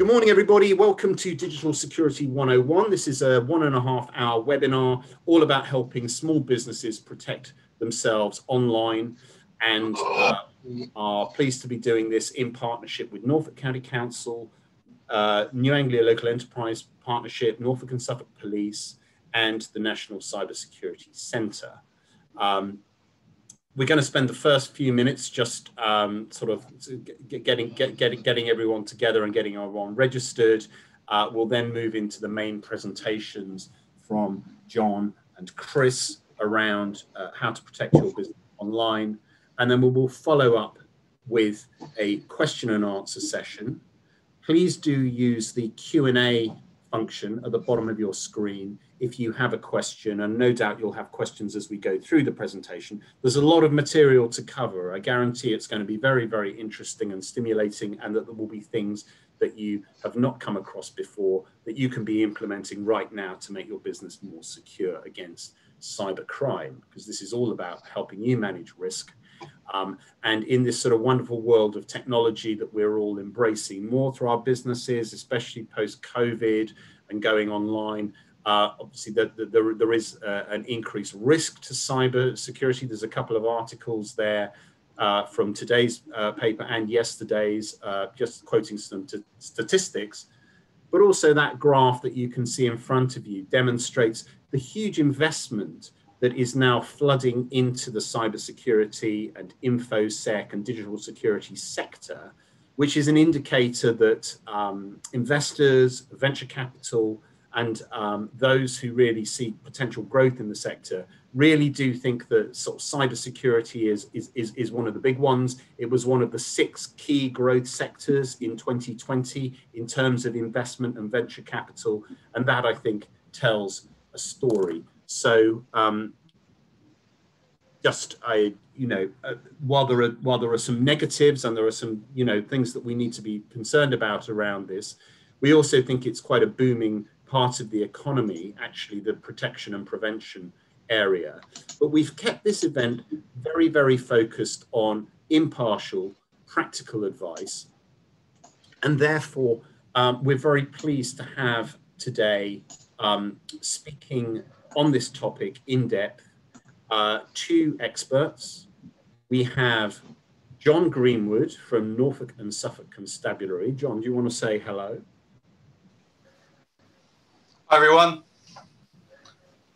morning, everybody. Welcome to Digital Security 101. This is a 1.5-hour webinar all about helping small businesses protect themselves online. And we are pleased to be doing this in partnership with Norfolk County Council, New Anglia Local Enterprise Partnership, Norfolk and Suffolk Police, and the National Cybersecurity Centre. We're going to spend the first few minutes just sort of getting everyone together and getting everyone registered. We'll then move into the main presentations from John and Chris around how to protect your business online. And then we will follow up with a question and answer session. Please do use the Q&A function at the bottom of your screen if you have a question, and no doubt you'll have questions as we go through the presentation. There's a lot of material to cover. I guarantee it's going to be very, very interesting and stimulating, and that there will be things that you have not come across before that you can be implementing right now to make your business more secure against cybercrime, because this is all about helping you manage risk. And in this sort of wonderful world of technology that we're all embracing more through our businesses, especially post-COVID and going online, obviously there is an increased risk to cyber security. There's a couple of articles there from today's paper and yesterday's, just quoting some statistics, but also that graph that you can see in front of you demonstrates the huge investment that is now flooding into the cybersecurity and infosec and digital security sector, which is an indicator that investors, venture capital, and those who really see potential growth in the sector really do think that sort of cybersecurity is one of the big ones. It was one of the 6 key growth sectors in 2020 in terms of investment and venture capital, and that, I think, tells a story. So while there are some negatives and there are some things that we need to be concerned about around this, we also think it's quite a booming part of the economy, actually, the protection and prevention area. But we've kept this event very, very focused on impartial, practical advice. And therefore, we're very pleased to have today speaking on this topic in depth, 2 experts. We have John Greenwood from Norfolk and Suffolk Constabulary. John, do you want to say hello? Hi, everyone.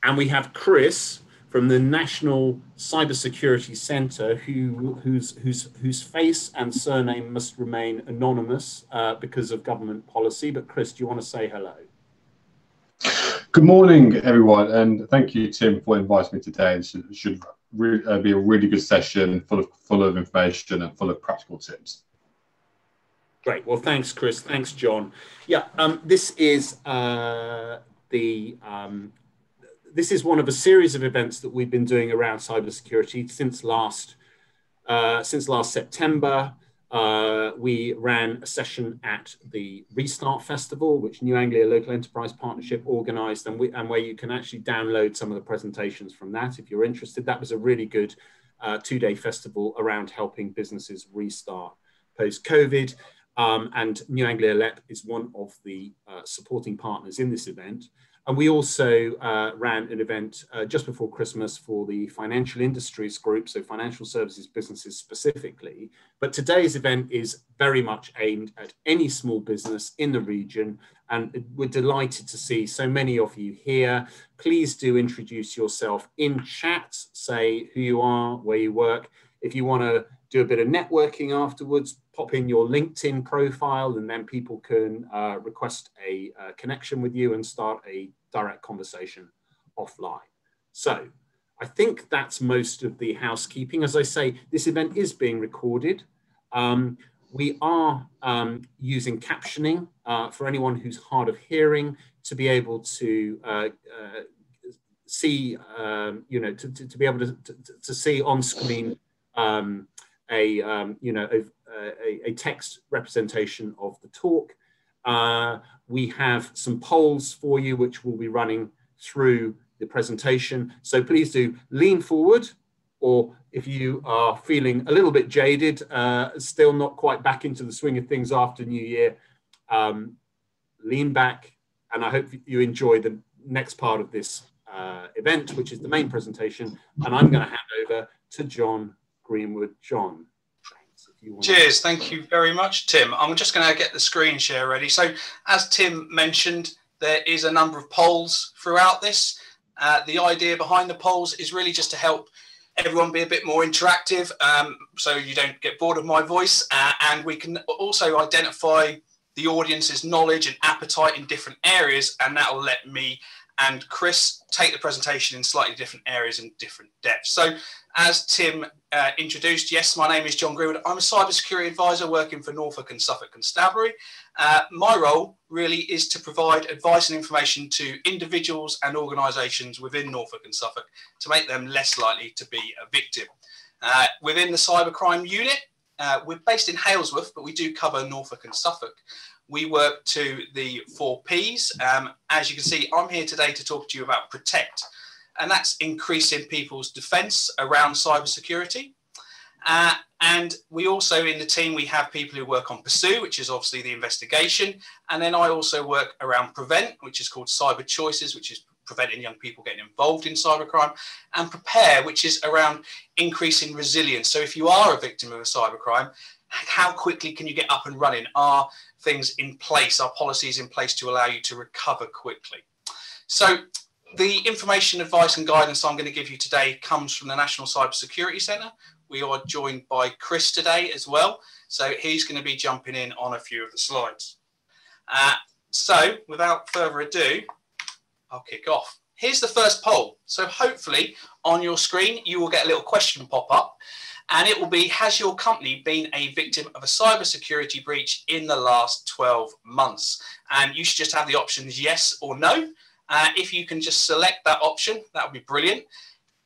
And we have Chris from the National Cybersecurity Centre, whose face and surname must remain anonymous because of government policy. But Chris, do you want to say hello? Good morning, everyone, and thank you, Tim, for inviting me today. It should be a really good session, full of information and full of practical tips. Great. Well, thanks, Chris. Thanks, John. Yeah, this is this is one of a series of events that we've been doing around cybersecurity since last September. We ran a session at the Restart Festival, which New Anglia Local Enterprise Partnership organised, and where you can actually download some of the presentations from that if you're interested. That was a really good 2-day festival around helping businesses restart post-COVID. And New Anglia LEP is one of the supporting partners in this event. And we also ran an event just before Christmas for the financial industries group, so financial services businesses specifically. But today's event is very much aimed at any small business in the region. And we're delighted to see so many of you here. Please do introduce yourself in chat, say who you are, where you work. If you want to do a bit of networking afterwards, pop in your LinkedIn profile, and then people can request a connection with you and start a direct conversation offline. So I think that's most of the housekeeping. As I say, this event is being recorded. We are using captioning for anyone who's hard of hearing to be able to see, to be able to see on screen a text representation of the talk. We have some polls for you, which we'll be running through the presentation. So please do lean forward, or if you are feeling a little bit jaded, still not quite back into the swing of things after New Year, lean back, and I hope you enjoy the next part of this event, which is the main presentation. And I'm going to hand over to John Greenwood. John. Cheers. Thank you very much, Tim. I'm just going to get the screen share ready. So as Tim mentioned, there is a number of polls throughout this. The idea behind the polls is really just to help everyone be a bit more interactive, so you don't get bored of my voice, and we can also identify the audience's knowledge and appetite in different areas, and that will let me and Chris take the presentation in slightly different areas and different depths. So as Tim introduced, yes, my name is John Greenwood. I'm a cybersecurity advisor working for Norfolk and Suffolk Constabulary. My role really is to provide advice and information to individuals and organisations within Norfolk and Suffolk to make them less likely to be a victim. Within the cybercrime unit, we're based in Halesworth, but we do cover Norfolk and Suffolk. We work to the 4 Ps. As you can see, I'm here today to talk to you about protect, and that's increasing people's defence around cybersecurity. And we also, in the team, we have people who work on pursue, which is obviously the investigation. And then I also work around prevent, which is called cyber choices, which is preventing young people getting involved in cybercrime, and prepare, which is around increasing resilience. So if you are a victim of a cybercrime, how quickly can you get up and running? Are things in place? Are policies in place to allow you to recover quickly? So the information, advice and guidance I'm going to give you today comes from the National Cybersecurity Centre. We are joined by Chris today as well. So he's going to be jumping in on a few of the slides. So without further ado, I'll kick off. Here's the first poll. So hopefully on your screen, you will get a little question pop up. And it will be, has your company been a victim of a cybersecurity breach in the last 12 months? And you should just have the options yes or no. If you can just select that option, that would be brilliant.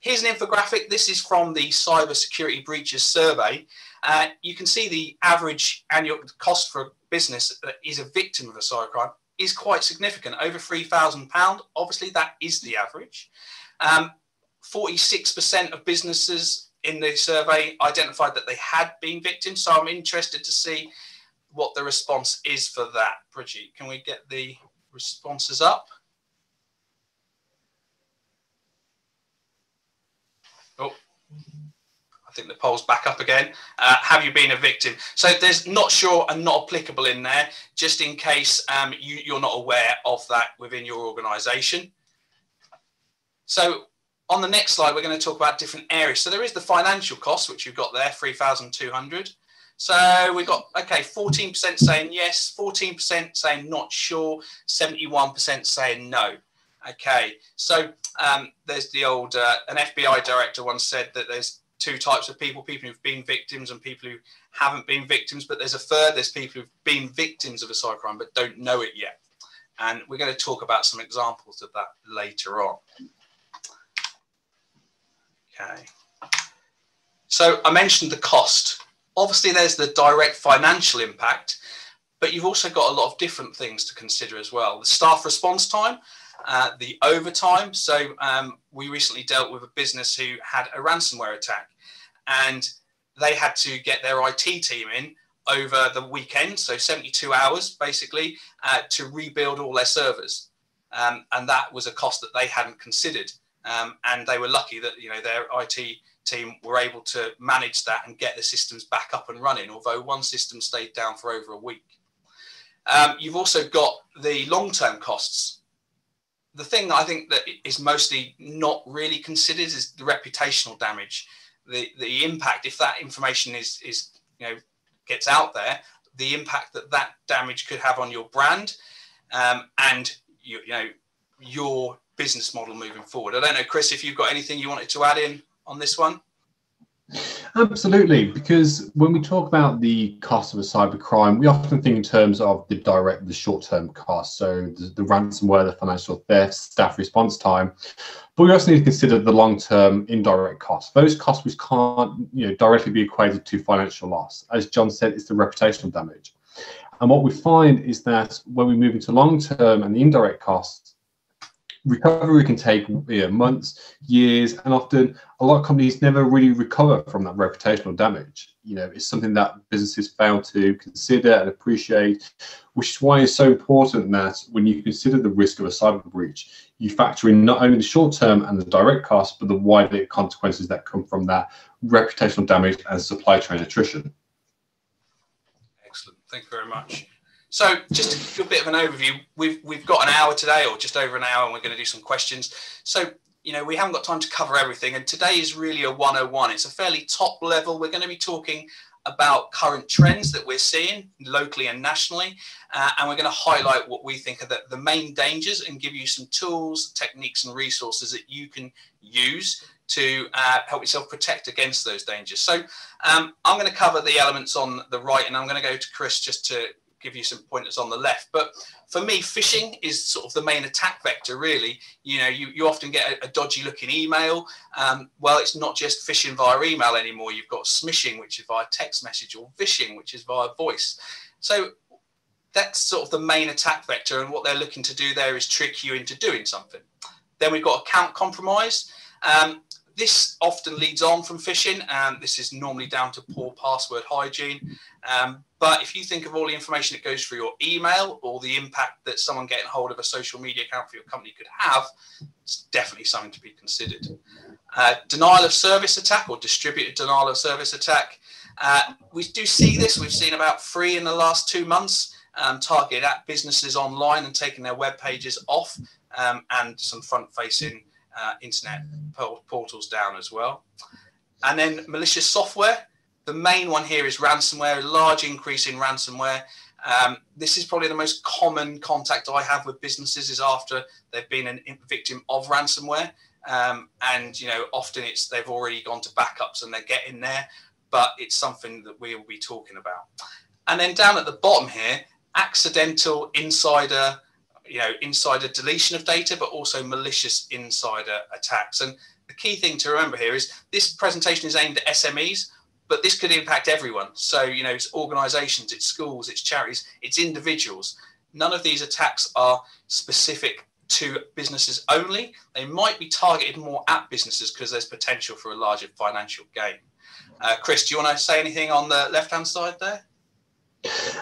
Here's an infographic. This is from the Cybersecurity Breaches Survey. You can see the average annual cost for a business that is a victim of a cybercrime is quite significant, over £3,000. Obviously, that is the average. 46% of businesses in the survey identified that they had been victims. So I'm interested to see what the response is for that. Bridget, can we get the responses up? Oh, I think the poll's back up again. Have you been a victim? So there's not sure and not applicable in there, just in case you're not aware of that within your organisation. So on the next slide, we're going to talk about different areas. So there is the financial cost, which you've got there, 3,200. So we've got, okay, 14% saying yes, 14% saying not sure, 71% saying no. Okay, so there's the old, an FBI director once said that there's 2 types of people, people who've been victims and people who haven't been victims, but there's a third, there's people who've been victims of a cybercrime but don't know it yet. And we're going to talk about some examples of that later on. Okay, so I mentioned the cost. Obviously, there's the direct financial impact, but you've also got a lot of different things to consider as well. The staff response time, the overtime. So we recently dealt with a business who had a ransomware attack, and they had to get their IT team in over the weekend, so 72 hours basically, to rebuild all their servers. And that was a cost that they hadn't considered. And they were lucky that, you know, their IT team were able to manage that and get the systems back up and running, although one system stayed down for over a week. You've also got the long-term costs. The thing that I think that is mostly not really considered is the reputational damage, the impact. If that information is you know, gets out there, the impact that that damage could have on your brand and you know, your business model moving forward. I don't know, Chris, if you've got anything you wanted to add in on this one. Absolutely, because when we talk about the cost of a cybercrime, we often think in terms of the short-term cost, so the ransomware, the financial theft, staff response time, but we also need to consider the long-term indirect costs, those costs which can't, you know, directly be equated to financial loss. As John said, it's the reputational damage. And what we find is that when we move into long-term and the indirect costs, recovery can take months, years, and often a lot of companies never really recover from that reputational damage. It's something that businesses fail to consider and appreciate, which is why it's so important that when you consider the risk of a cyber breach, you factor in not only the short term and the direct costs, but the wider consequences that come from that reputational damage and supply chain attrition. Excellent. Thank you very much. So just to give you a bit of an overview, we've got an hour today, or just over an hour, and we're going to do some questions. So, we haven't got time to cover everything, and today is really a 101. It's a fairly top level. We're going to be talking about current trends that we're seeing locally and nationally, and we're going to highlight what we think are the main dangers and give you some tools, techniques, and resources that you can use to help yourself protect against those dangers. So I'm going to cover the elements on the right, and I'm going to go to Chris just to give you some pointers on the left. But for me, phishing is sort of the main attack vector, really. You often get a dodgy looking email. Well, it's not just phishing via email anymore. You've got smishing, which is via text message, or vishing, which is via voice. So that's sort of the main attack vector, and what they're looking to do there is trick you into doing something. Then we've got account compromise. This often leads on from phishing, and this is normally down to poor password hygiene. But if you think of all the information that goes through your email, or the impact that someone getting hold of a social media account for your company could have, it's definitely something to be considered. Denial of service attack, or distributed denial of service attack. We do see this. We've seen about 3 in the last 2 months, targeted at businesses online and taking their web pages off, and some front-facing internet portals down as well. And then malicious software. The main one here is ransomware, a large increase in ransomware. This is probably the most common contact I have with businesses, is after they've been a victim of ransomware. And often they've already gone to backups and they're getting there, but it's something that we will be talking about. And then down at the bottom here, accidental insider deletion of data, but also malicious insider attacks. And the key thing to remember here is this presentation is aimed at SMEs, but this could impact everyone. So, it's organizations, it's schools, it's charities, it's individuals. None of these attacks are specific to businesses only. They might be targeted more at businesses because there's potential for a larger financial gain. Chris, do you want to say anything on the left-hand side there?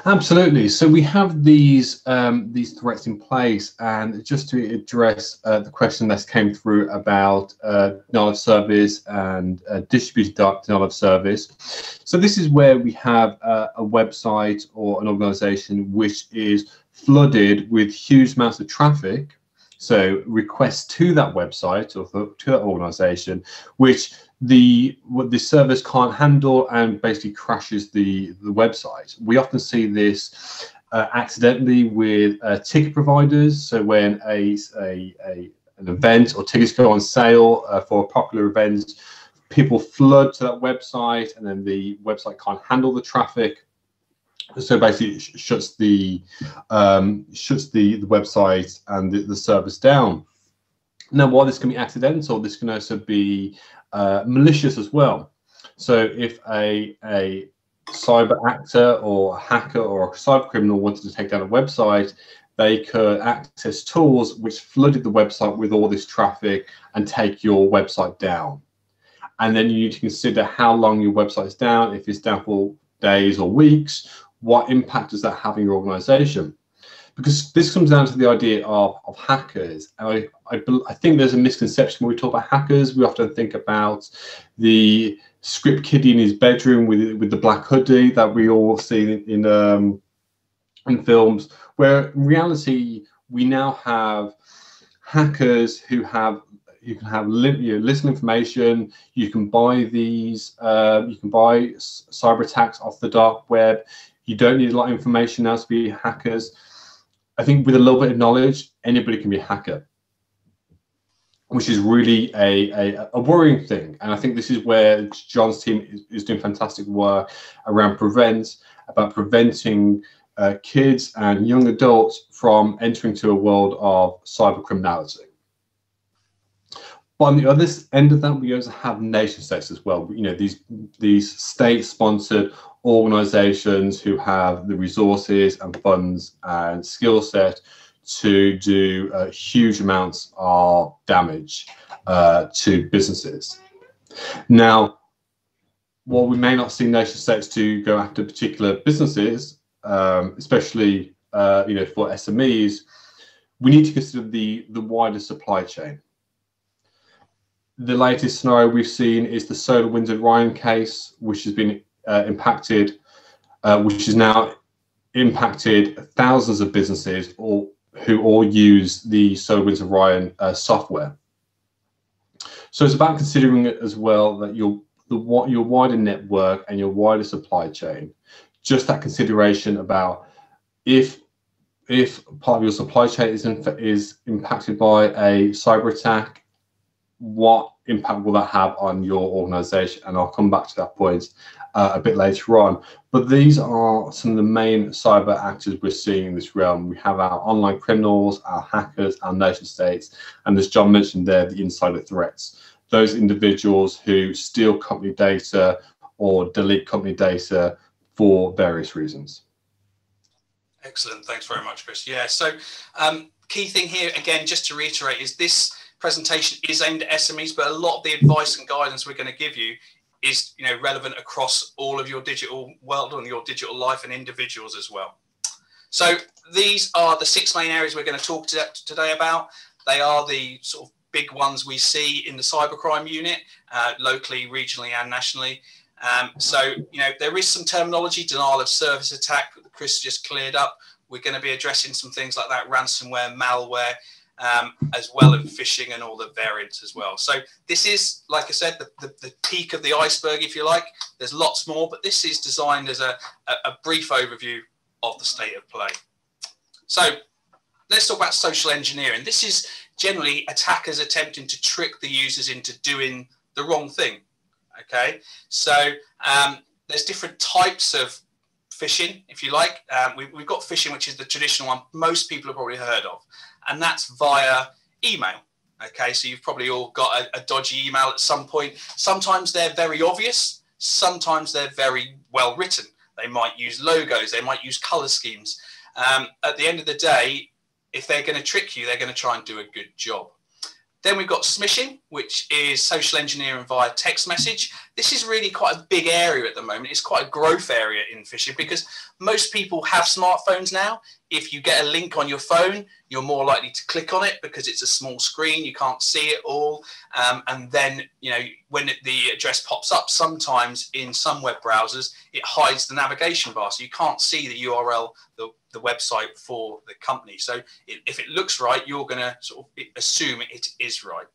Absolutely. So we have these threats in place, and just to address the question that came through about denial of service and distributed denial of service. So this is where we have a website or an organization which is flooded with huge amounts of traffic, so requests to that website or to that organization, which the service can't handle and basically crashes the website. We often see this accidentally with ticket providers. So when an event or tickets go on sale for a popular event, people flood to that website, and then the website can't handle the traffic. So basically, it shuts the website and the service down. Now, while this can be accidental, this can also be malicious as well. So if a cyber actor or a hacker or a cyber criminal wanted to take down a website, they could access tools which flooded the website with all this traffic and take your website down. And then you need to consider how long your website is down. If it's down for days or weeks, what impact does that have on your organization? Because this comes down to the idea of hackers. And I think there's a misconception when we talk about hackers. We often think about the script kiddie in his bedroom with the black hoodie that we all see in films, where in reality we now have hackers who you can have listen information. You can buy these. You can buy cyber attacks off the dark web. You don't need a lot of information now to be hackers. I think with a little bit of knowledge, anybody can be a hacker, which is really a worrying thing. And I think this is where John's team is doing fantastic work around preventing kids and young adults from entering to a world of cyber criminality. But on the other end of that, we also have nation states as well. These state-sponsored organizations who have the resources and funds and skill set to do huge amounts of damage to businesses. Now, while we may not see nation states to go after particular businesses, especially for SMEs, we need to consider the wider supply chain. The latest scenario we've seen is the SolarWinds Orion case, which has been impacted, which has now impacted thousands of businesses who all use the SolarWinds Orion software. So it's about considering it as well that your wider network and your wider supply chain, just that consideration about if part of your supply chain is impacted by a cyber attack, what impact will that have on your organization? And I'll come back to that point a bit later on. But these are some of the main cyber actors we're seeing in this realm. We have our online criminals, our hackers, our nation states, and as John mentioned there, the insider threats. Those individuals who steal company data or delete company data for various reasons. Excellent. Thanks very much, Chris. Yeah, so key thing here, again, just to reiterate, is this presentation is aimed at SMEs, but a lot of the advice and guidance we're going to give you is relevant across all of your digital world and your digital life and individuals as well. So these are the 6 main areas we're going to talk today about. They are the sort of big ones we see in the cybercrime unit, locally, regionally and nationally. So there is some terminology, denial of service attack, that Chris just cleared up. We're going to be addressing some things like that, ransomware, malware, as well as phishing and all the variants as well. So this is, like I said, the peak of the iceberg, if you like. There's lots more, but this is designed as a brief overview of the state of play. So let's talk about social engineering. This is generally attackers attempting to trick the users into doing the wrong thing. Okay, so there's different types of phishing, if you like. We've got phishing, which is the traditional one most people have probably heard of, and that's via email. Okay, so you've probably all got a dodgy email at some point. Sometimes they're very obvious, sometimes they're very well written. They might use logos, they might use color schemes. At the end of the day, if they're going to trick you, they're going to try and do a good job. Then we've got smishing, which is social engineering via text message. This is really quite a big area at the moment. It's quite a growth area in phishing because most people have smartphones now. If you get a link on your phone, you're more likely to click on it because it's a small screen. You can't see it all. And then, when the address pops up, sometimes in some web browsers, it hides the navigation bar. So you can't see the URL, the website for the company. So if it looks right, you're going to sort of assume it is right.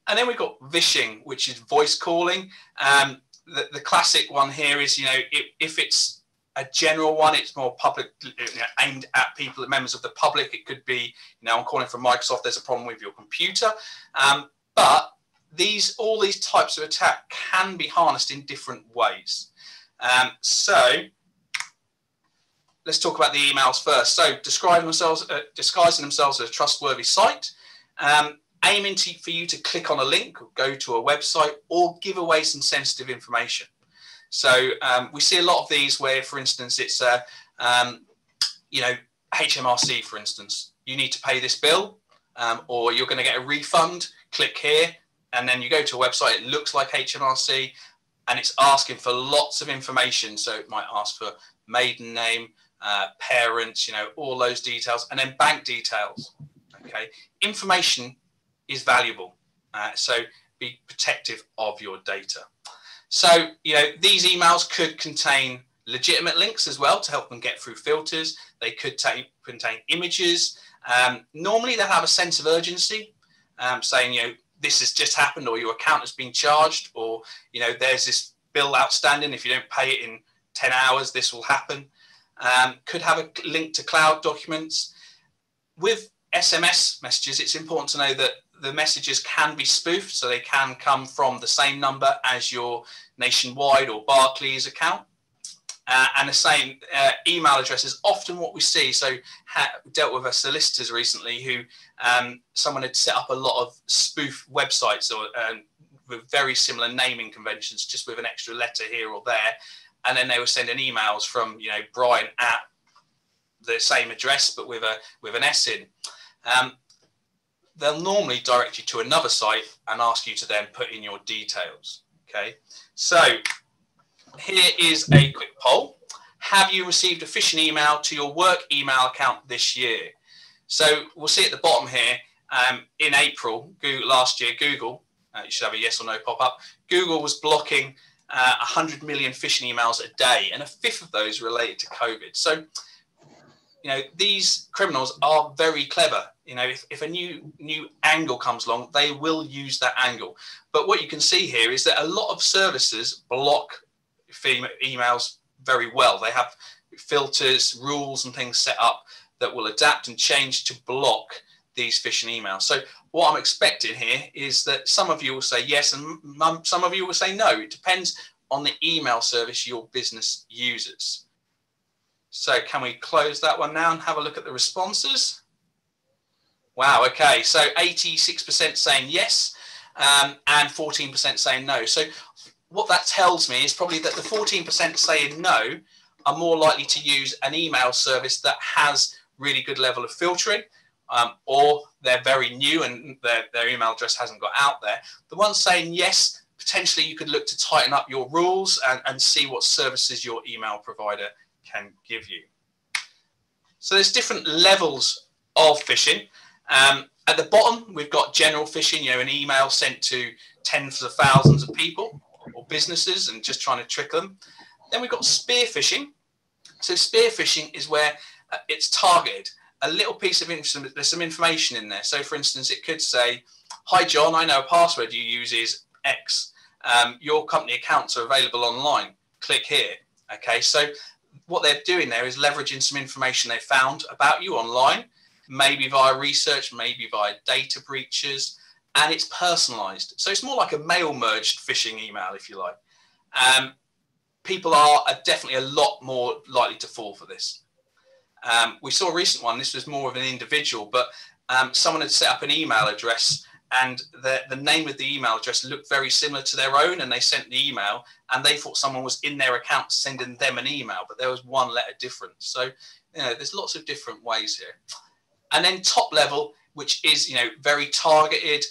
And then we've got vishing, which is voice calling. The classic one here is, if it's a general one, it's more public, aimed at people, members of the public. It could be, I'm calling from Microsoft, there's a problem with your computer. But all these types of attack can be harnessed in different ways. So let's talk about the emails first. So disguising themselves as a trustworthy site, aiming for you to click on a link or go to a website or give away some sensitive information. So we see a lot of these where, for instance, it's HMRC, for instance. You need to pay this bill, or you're going to get a refund. Click here, and then you go to a website. It looks like HMRC, and it's asking for lots of information. So it might ask for maiden name, parents, all those details, and then bank details. Okay, information is valuable, so be protective of your data. So, these emails could contain legitimate links as well to help them get through filters. They could contain images. Normally, they'll have a sense of urgency, saying, this has just happened, or your account has been charged, or, there's this bill outstanding. If you don't pay it in 10 hours, this will happen. Could have a link to cloud documents. With SMS messages, it's important to know that the messages can be spoofed, so they can come from the same number as your Nationwide or Barclays account. And the same email address is often what we see. So dealt with a solicitors recently who someone had set up a lot of spoof websites or with very similar naming conventions, just with an extra letter here or there. And then they were sending emails from, Brian at the same address but with an S in. They'll normally direct you to another site and ask you to then put in your details. Okay, so here is a quick poll. Have you received a phishing email to your work email account this year? So we'll see at the bottom here, in April last year, Google, you should have a yes or no pop up, Google was blocking 100 million phishing emails a day, and a fifth of those related to COVID. So, you know, these criminals are very clever. You know, if a new angle comes along, they will use that angle. But what you can see here is that a lot of services block emails very well. They have filters, rules and things set up that will adapt and change to block these phishing emails. So what I'm expecting here is that some of you will say yes and some of you will say no. It depends on the email service your business uses. So can we close that one now and have a look at the responses? Wow, okay, so 86% saying yes and 14% saying no. So what that tells me is probably that the 14% saying no are more likely to use an email service that has really good level of filtering, or they're very new and their email address hasn't got out there. The ones saying yes, potentially you could look to tighten up your rules and see what services your email provider can give you. So there's different levels of phishing. At the bottom, we've got general phishing, you know, an email sent to tens of thousands of people or businesses and just trying to trick them. Then we've got spear phishing. So spear phishing is where it's targeted. A little piece of there's some information in there. So for instance, it could say, "Hi John, I know a password you use is X. Your company accounts are available online. Click here." Okay, so what they're doing there is leveraging some information they found about you online, maybe via research, maybe via data breaches, and it's personalized. So it's more like a mail merged phishing email, if you like. People are definitely a lot more likely to fall for this. We saw a recent one. This was more of an individual, but someone had set up an email address and the name of the email address looked very similar to their own, and they sent the email and they thought someone was in their account sending them an email, but there was one letter difference. So, you know, there's lots of different ways here. And then top level, which is, you know, very targeted.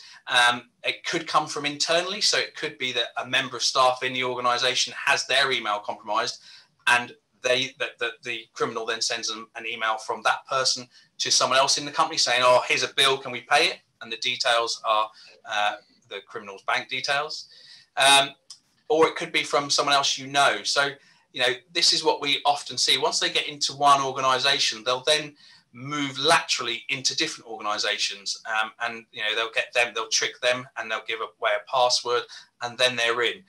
It could come from internally. So it could be that a member of staff in the organization has their email compromised, and the criminal then sends them an email from that person to someone else in the company saying, "Oh, here's a bill, can we pay it?" And the details are the criminal's bank details. Or it could be from someone else you know. So, you know, this is what we often see. Once they get into one organization, they'll then move laterally into different organizations, and you know, they'll trick them and they'll give away a password, and then they're in.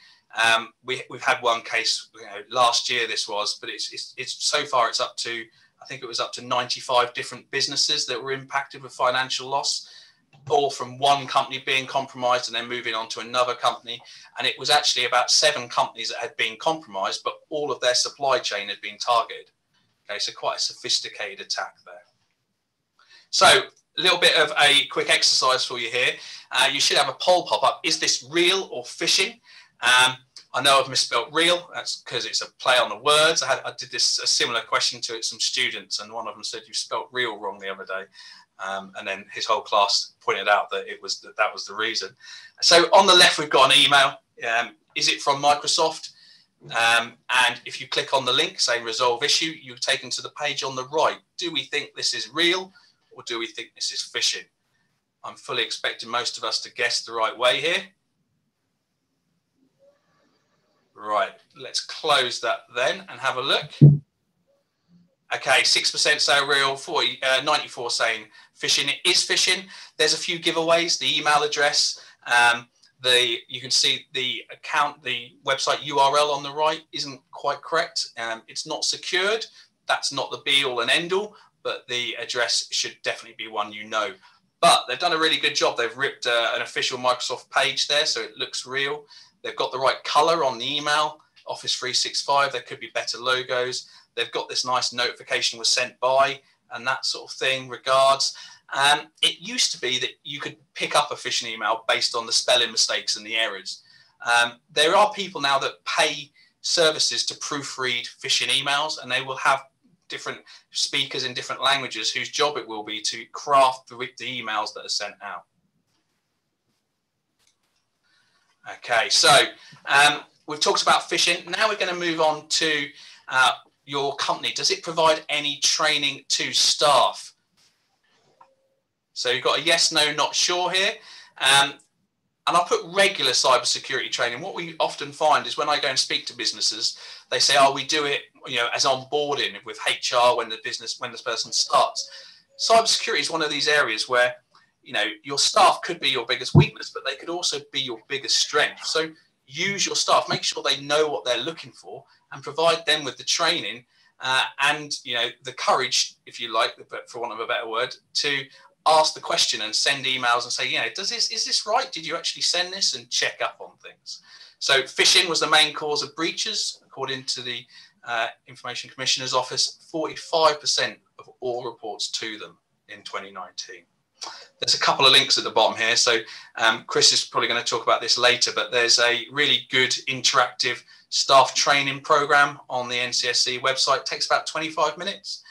We've had one case, you know, last year this was, but it's so far it's up to, I think it was up to 95 different businesses that were impacted with financial loss, all from one company being compromised and then moving on to another company. And it was actually about 7 companies that had been compromised, but all of their supply chain had been targeted. Okay, so quite a sophisticated attack there. So a little bit of a quick exercise for you here. You should have a poll pop up. Is this real or phishing? I know I've misspelled real. That's because it's a play on the words. I did a similar question to some students, and one of them said you spelled real wrong the other day. And then his whole class pointed out that that was the reason. So on the left, we've got an email. Is it from Microsoft? And if you click on the link saying resolve issue, you're taken to the page on the right. Do we think this is real, or do we think this is phishing? I'm fully expecting most of us to guess the right way here. Right, let's close that then and have a look. Okay, 6% say real, 94 saying phishing. It is phishing. There's a few giveaways. The email address, you can see the account, the website URL on the right isn't quite correct. It's not secured. That's not the be all and end all, but the address should definitely be one you know. But they've done a really good job. They've ripped an official Microsoft page there, so it looks real. They've got the right color on the email, Office 365. There could be better logos. They've got this nice notification was sent by and that sort of thing, regards. It used to be that you could pick up a phishing email based on the spelling mistakes and the errors. There are people now that pay services to proofread phishing emails, and they will have different speakers in different languages whose job it will be to craft the emails that are sent out. Okay, so we've talked about phishing. Now we're going to move on to your company. Does it provide any training to staff? So you've got a yes, no, not sure here. And I'll put regular cybersecurity training. What we often find is when I go and speak to businesses, they say, oh, we do it, you know, as onboarding with HR when this person starts. Cybersecurity is one of these areas where, you know, your staff could be your biggest weakness, but they could also be your biggest strength. So use your staff, make sure they know what they're looking for, and provide them with the training and, you know, the courage, if you like, for want of a better word, to ask the question and send emails and say, you know, is this right? Did you actually send this? And check up on things. So phishing was the main cause of breaches, according to the Information Commissioner's Office. 45% of all reports to them in 2019. There's a couple of links at the bottom here. So Chris is probably going to talk about this later, but there's a really good interactive staff training program on the NCSC website. It takes about 25 minutes.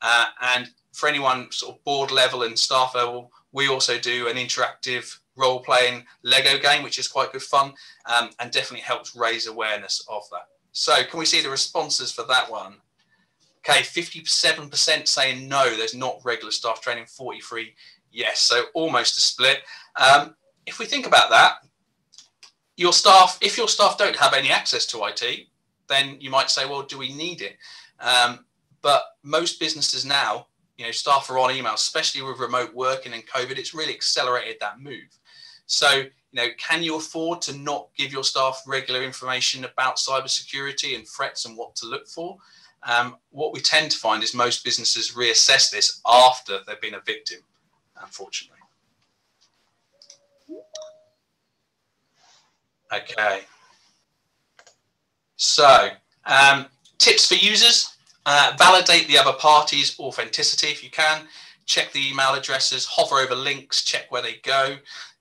And for anyone sort of board level and staff level, we also do an interactive role-playing Lego game, which is quite good fun, and definitely helps raise awareness of that. So can we see the responses for that one? Okay, 57% saying no, there's not regular staff training, 43 yes, so almost a split. If we think about that, your staff, if your staff don't have any access to IT, then you might say, well, do we need it? But most businesses now, you know, staff are on email, especially with remote working and COVID. It's really accelerated that move. So, you know, can you afford to not give your staff regular information about cybersecurity and threats and what to look for? What we tend to find is most businesses reassess this after they've been a victim, unfortunately. Okay. So, tips for users. Validate the other party's authenticity if you can. Check the email addresses, hover over links, check where they go.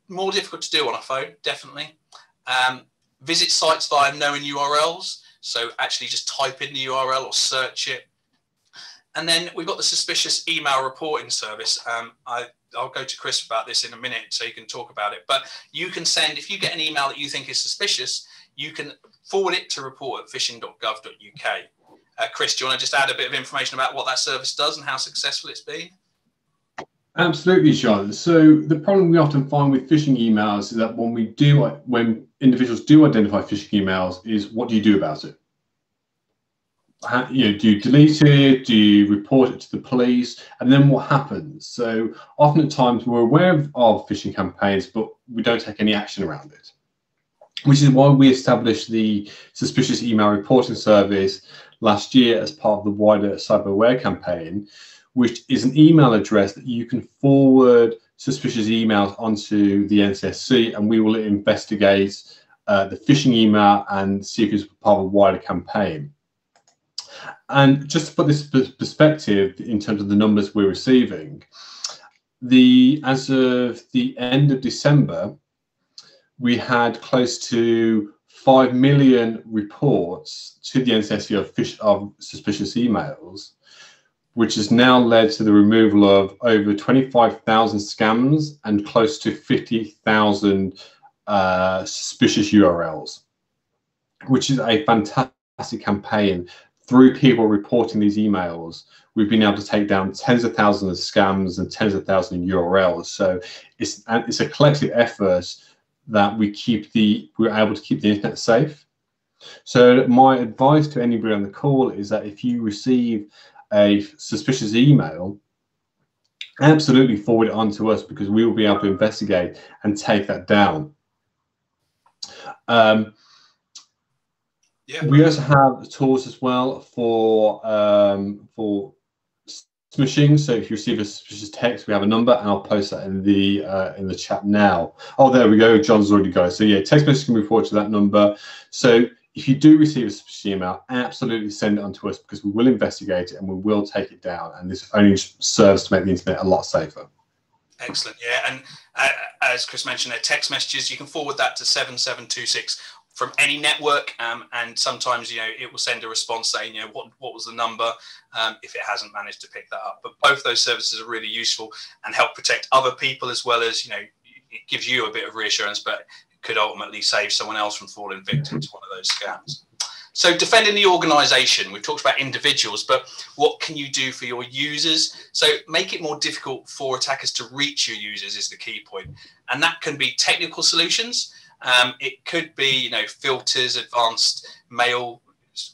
More difficult to do on a phone, definitely. Visit sites via known URLs. So actually just type in the URL or search it. And then we've got the suspicious email reporting service. I'll go to Chris about this in a minute so you can talk about it. But you can send, if you get an email that you think is suspicious, you can forward it to report@phishing.gov.uk. Chris, do you want to just add a bit of information about what that service does and how successful it's been? Absolutely, Sean. So the problem we often find with phishing emails is that when individuals do identify phishing emails, is what do you do about it? Do you delete it? Do you report it to the police? And then what happens? So often at times we're aware of phishing campaigns, but we don't take any action around it, which is why we established the suspicious email reporting service last year as part of the wider cyberware campaign, which is an email address that you can forward suspicious emails onto the NCSC, and we will investigate the phishing email and see if it's part of a wider campaign. And just to put this perspective in terms of the numbers we're receiving, as of the end of December, we had close to 5 million reports to the NCSC of suspicious emails, which has now led to the removal of over 25,000 scams and close to 50,000 suspicious URLs, which is a fantastic campaign. Through people reporting these emails, we've been able to take down tens of thousands of scams and tens of thousands of URLs. So it's a collective effort that we're able to keep the internet safe. So my advice to anybody on the call is that if you receive a suspicious email, absolutely forward it on to us, because we will be able to investigate and take that down. We also have tools as well for smishing. So if you receive a suspicious text, we have a number, and I'll post that in the chat now. Oh, there we go. John's already got it. So yeah, text message can be forwarded to that number. So if you do receive a suspicious email, absolutely send it on to us, because we will investigate it and we will take it down. And this only serves to make the internet a lot safer. Excellent. Yeah, and as Chris mentioned, text messages, you can forward that to 7726. from any network, and sometimes, you know, it will send a response saying, you know, what was the number, if it hasn't managed to pick that up. But both those services are really useful and help protect other people, as well as, you know, it gives you a bit of reassurance, but it could ultimately save someone else from falling victim to one of those scams. So defending the organization, we've talked about individuals, but what can you do for your users? So make it more difficult for attackers to reach your users is the key point. And that can be technical solutions. It could be, you know, filters, advanced mail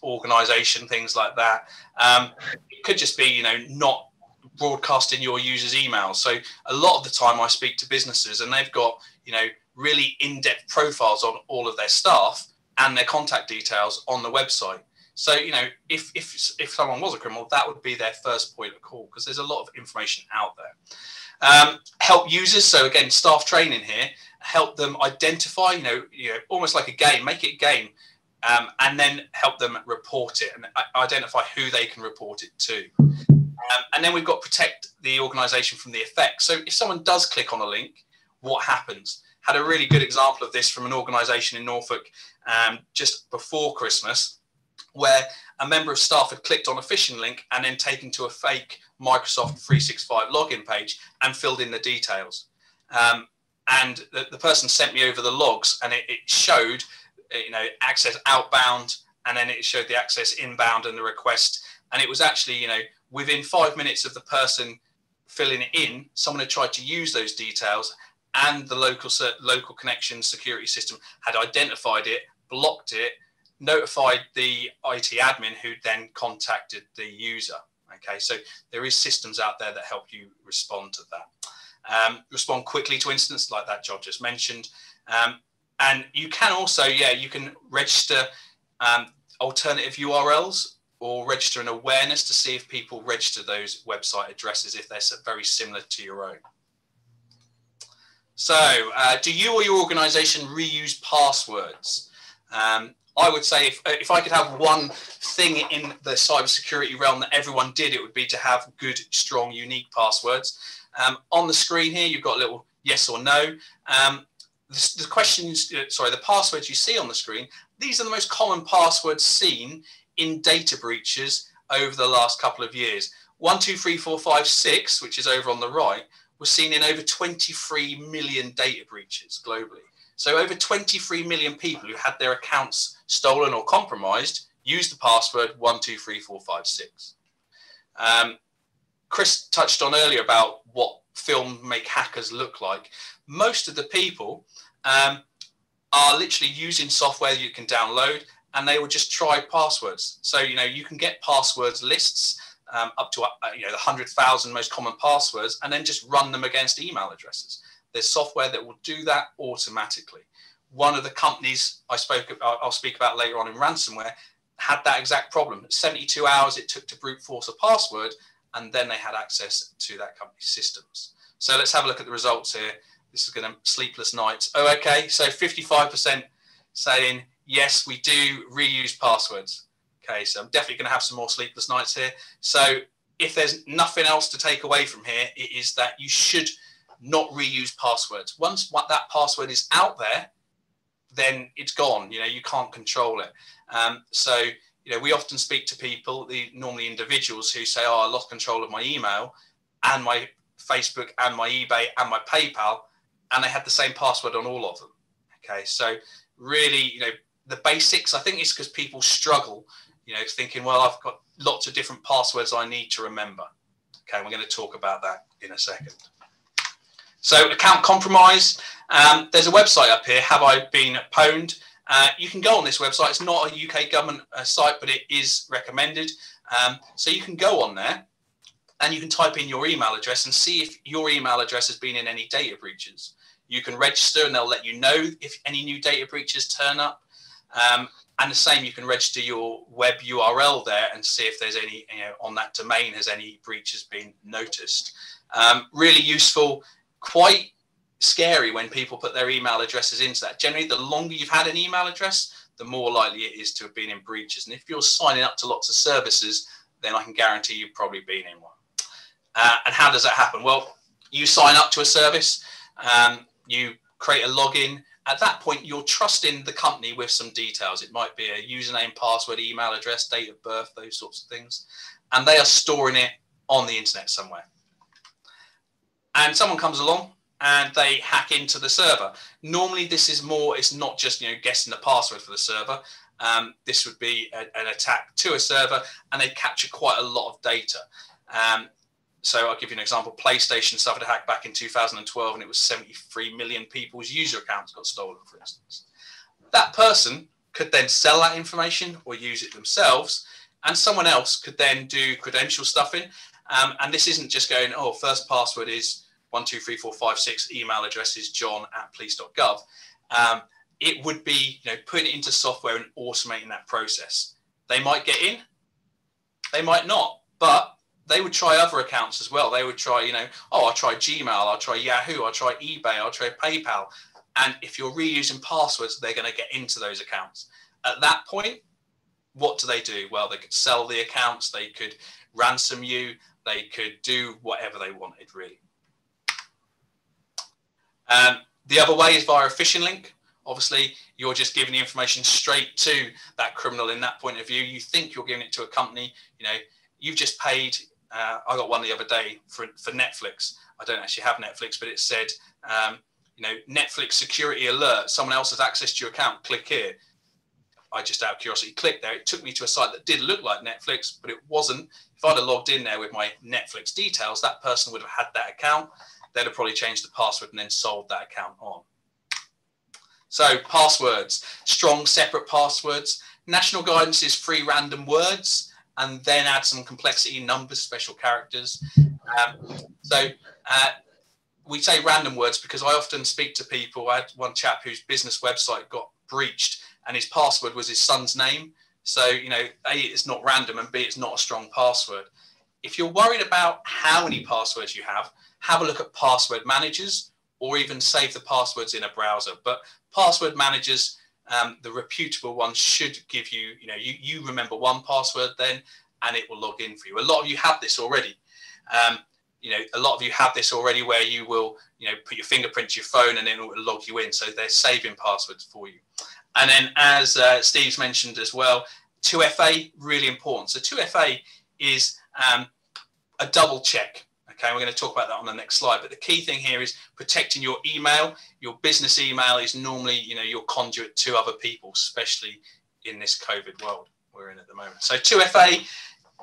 organization, things like that. It could just be, you know, not broadcasting your users' emails. So a lot of the time I speak to businesses and they've got, you know, really in-depth profiles on all of their staff and their contact details on the website. So, you know, if someone was a criminal, that would be their first point of call, because there's a lot of information out there. Help users. So again, staff training here, help them identify, you know, almost like a game, make it a game, and then help them report it and identify who they can report it to. And then we've got protect the organization from the effects. So if someone does click on a link, what happens? Had a really good example of this from an organization in Norfolk just before Christmas, where a member of staff had clicked on a phishing link and then taken to a fake Microsoft 365 login page and filled in the details. And the person sent me over the logs, and it showed, you know, access outbound, and then it showed the access inbound and the request. And it was actually, you know, within 5 minutes of the person filling it in, someone had tried to use those details, and the local connection security system had identified it, blocked it, notified the IT admin, who then contacted the user. Okay, so there is systems out there that help you respond to that. Respond quickly to incidents like that job just mentioned. And you can also, you can register alternative URLs or register an awareness to see if people register those website addresses if they're very similar to your own. So do you or your organization reuse passwords? I would say if I could have one thing in the cybersecurity realm that everyone did, it would be to have good, strong, unique passwords. On the screen here, you've got a little yes or no. The questions, sorry, the passwords you see on the screen, these are the most common passwords seen in data breaches over the last couple of years. 1, 2, 3, 4, 5, 6, which is over on the right, was seen in over 23 million data breaches globally. So over 23 million people who had their accounts stolen or compromised used the password 1, 2, 3, 4, 5, 6. Chris touched on earlier about what film make hackers look like. Most of the people are literally using software you can download, and they will just try passwords. So, you know, you can get passwords lists up to, you know, the 100,000 most common passwords, and then just run them against email addresses. There's software that will do that automatically. One of the companies I'll speak about later on in ransomware had that exact problem. 72 hours it took to brute force a password, and then they had access to that company's systems. So let's have a look at the results here. This is going to sleepless nights. Oh, okay. So 55% saying, yes, we do reuse passwords. Okay, so I'm definitely going to have some more sleepless nights here. So if there's nothing else to take away from here, it is that you should not reuse passwords. Once that password is out there, then it's gone. You know, you can't control it. So, you know, we often speak to people, normally individuals, who say, oh, I lost control of my email and my Facebook and my eBay and my PayPal, and they had the same password on all of them. Okay, so really, you know, the basics, I think it's because people struggle, you know, thinking, well, I've got lots of different passwords I need to remember. Okay, we're going to talk about that in a second. So account compromise, there's a website up here, Have I Been Pwned? You can go on this website. It's not a UK government site, but it is recommended. So you can go on there and you can type in your email address and see if your email address has been in any data breaches. You can register and they'll let you know if any new data breaches turn up. And the same, you can register your web URL there and see if there's any, you know, on that domain, has any breaches been noticed. Really useful, quite scary when people put their email addresses into that. Generally, the longer you've had an email address, the more likely it is to have been in breaches. And if you're signing up to lots of services, then I can guarantee you've probably been in one. And how does that happen? Well, you sign up to a service, you create a login, At that point, you're trusting the company with some details. It might be a username, password, email address, date of birth, those sorts of things. And they are storing it on the internet somewhere. And someone comes along and they hack into the server. Normally, this is more, it's not just, you know, guessing the password for the server. This would be an attack to a server, and they capture quite a lot of data. So I'll give you an example. PlayStation suffered a hack back in 2012, and it was 73 million people's user accounts got stolen, for instance. That person could then sell that information or use it themselves, and someone else could then do credential stuffing. And this isn't just going, oh, first password is 123456, email address is john@police.gov. It would be, you know, putting it into software and automating that process. They might get in, they might not, but they would try other accounts as well. They would try, you know, oh, I'll try Gmail, I'll try Yahoo, I'll try eBay, I'll try PayPal. And if you're reusing passwords, they're going to get into those accounts. At that point, what do? Well, they could sell the accounts, they could ransom you, they could do whatever they wanted, really. The other way is via a phishing link. Obviously, you're just giving the information straight to that criminal in that point of view. You think you're giving it to a company. You know, you've just paid. I got one the other day for Netflix. I don't actually have Netflix, but it said, you know, Netflix security alert. Someone else has access to your account. Click here. I just out of curiosity clicked there. It took me to a site that did look like Netflix, but it wasn't. If I'd have logged in there with my Netflix details, that person would have had that account. They'd have probably changed the password and then sold that account on. So passwords, strong separate passwords. National guidance is 3 random words, and then add some complexity, numbers, special characters. We say random words because I often speak to people. I had one chap whose business website got breached and his password was his son's name. So, you know, A, it's not random, and B, it's not a strong password. If you're worried about how many passwords you have a look at password managers, or even save the passwords in a browser. But password managers, the reputable ones, should give you, you know, you remember one password then, and it will log in for you. A lot of you have this already. You know, a lot of you have this already where you will, you know, put your fingerprint to your phone and then it will log you in. So they're saving passwords for you. And then, as Steve's mentioned as well, 2FA, really important. So 2FA is a double check. Okay, we're going to talk about that on the next slide. But the key thing here is protecting your email. Your business email is normally, you know, your conduit to other people, especially in this COVID world we're in at the moment. So 2FA,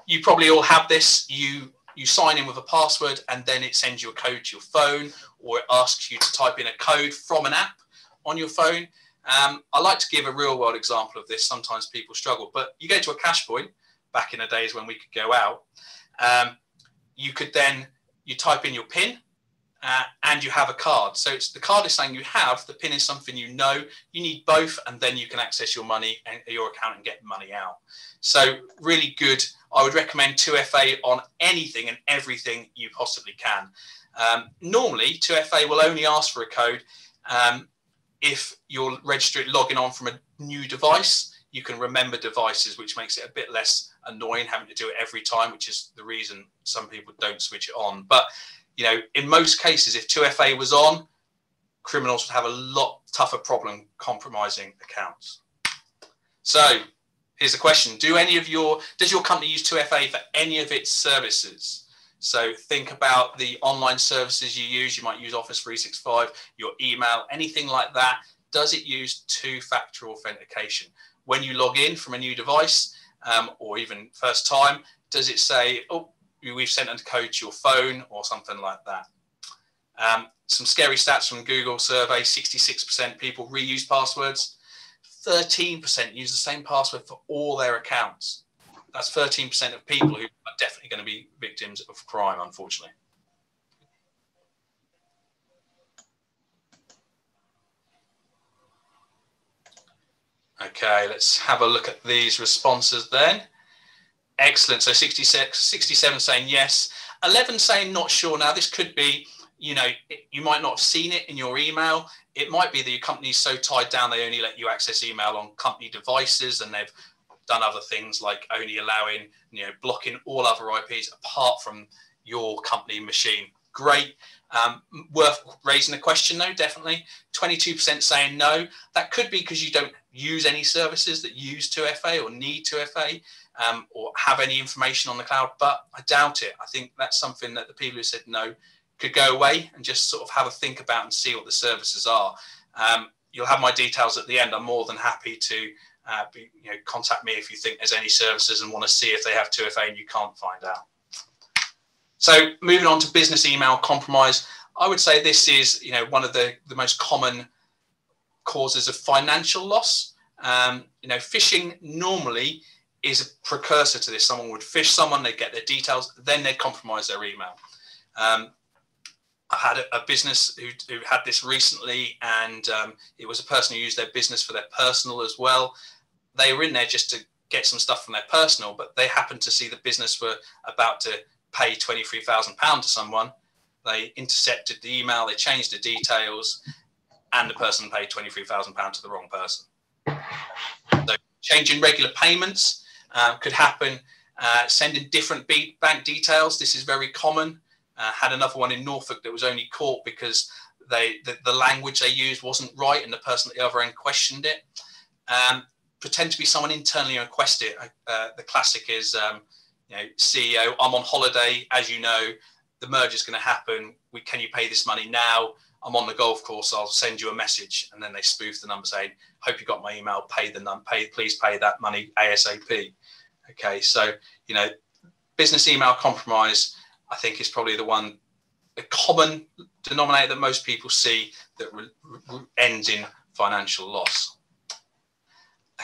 you probably all have this. You sign in with a password, and then it sends you a code to your phone, or it asks you to type in a code from an app on your phone. I like to give a real world example of this. Sometimes people struggle, but you go to a cash point back in the days when we could go out. You could then, you type in your PIN and you have a card. So the card is saying you have, the PIN is something you know. You need both, and then you can access your money and your account and get money out. So really good. I would recommend 2FA on anything and everything you possibly can. Normally, 2FA will only ask for a code if you're logging on from a new device. You can remember devices, which makes it a bit less annoying having to do it every time, which is the reason some people don't switch it on. But, you know, in most cases, if 2FA was on, criminals would have a lot tougher problem compromising accounts. So here's the question. Does your company use 2FA for any of its services? So think about the online services you use. You might use Office 365, your email, anything like that. Does it use 2-factor authentication? When you log in from a new device, or even first time, does it say, oh, we've sent a code to your phone or something like that? Some scary stats from Google survey, 66% people reuse passwords. 13% use the same password for all their accounts. That's 13% of people who are definitely going to be victims of crime, unfortunately. Okay, let's have a look at these responses then. Excellent. So 67 saying yes, 11 saying not sure. Now, this could be, you know, you might not have seen it in your email. It might be that your company's so tied down they only let you access email on company devices, and they've done other things like only allowing, you know, blocking all other IPs apart from your company machine. great. Worth raising a question though, definitely. 22% saying no. That could be because you don't use any services that use 2FA or need 2FA, or have any information on the cloud, but I doubt it. I think that's something that the people who said no could go away and just sort of have a think about and see what the services are. You'll have my details at the end. I'm more than happy to contact me if you think there's any services and want to see if they have 2FA and you can't find out. So moving on to business email compromise, I would say this is one of the most common causes of financial loss. Phishing normally is a precursor to this. Someone would phish someone, they get their details, then they compromise their email. I had a business who had this recently, and it was a person who used their business for their personal as well. They were in there just to get some stuff from their personal, but they happened to see the business were about to pay £23,000 to someone. They intercepted the email, they changed the details, and the person paid £23,000 to the wrong person. So changing regular payments could happen. Sending different bank details, this is very common. Had another one in Norfolk that was only caught because the language they used wasn't right and the person at the other end questioned it. Pretend to be someone internally and request it. The classic is, CEO, I'm on holiday, as you know, the merger is going to happen. Can you pay this money now? I'm on the golf course. I'll send you a message. And then they spoof the number saying, hope you got my email. Please pay that money ASAP. Okay, so business email compromise, I think, is probably the common denominator that most people see that ends in financial loss.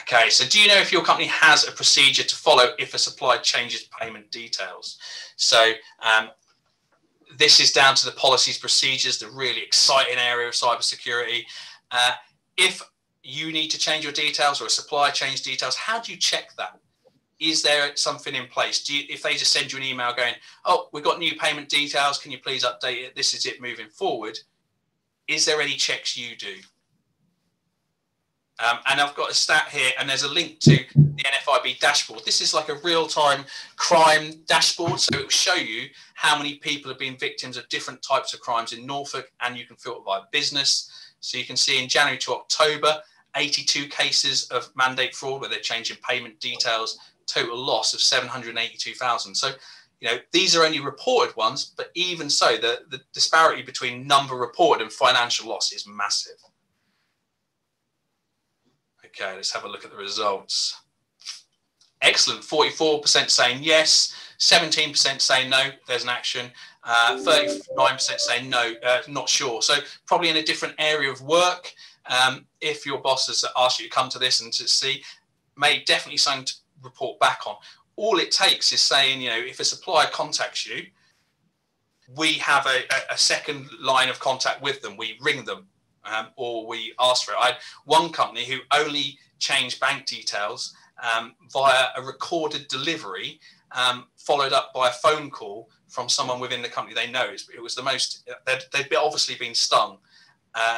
Okay, so do you know if your company has a procedure to follow if a supplier changes payment details? So this is down to the policies, procedures, the really exciting area of cybersecurity. If you need to change your details or a supplier change details, how do you check that? Is there something in place? If they just send you an email going, oh, we've got new payment details, can you please update it? This is it moving forward. Is there any checks you do? And I've got a stat here, and there's a link to the NFIB dashboard. This is like a real-time crime dashboard, so it will show you how many people have been victims of different types of crimes in Norfolk, and you can filter by business. So you can see in January to October, 82 cases of mandate fraud where they're changing payment details, total loss of 782,000. So, these are only reported ones, but even so, the disparity between number reported and financial loss is massive. Okay, let's have a look at the results. Excellent. 44% saying yes, 17% saying no, there's an action, 39% saying no, not sure. So probably in a different area of work. If your boss has asked you to come to this and to see, definitely something to report back on. All it takes is saying, if a supplier contacts you, we have a second line of contact with them. We ring them. Or we asked for it. I had one company who only changed bank details via a recorded delivery, followed up by a phone call from someone within the company they know. It was the most, they'd obviously been stung.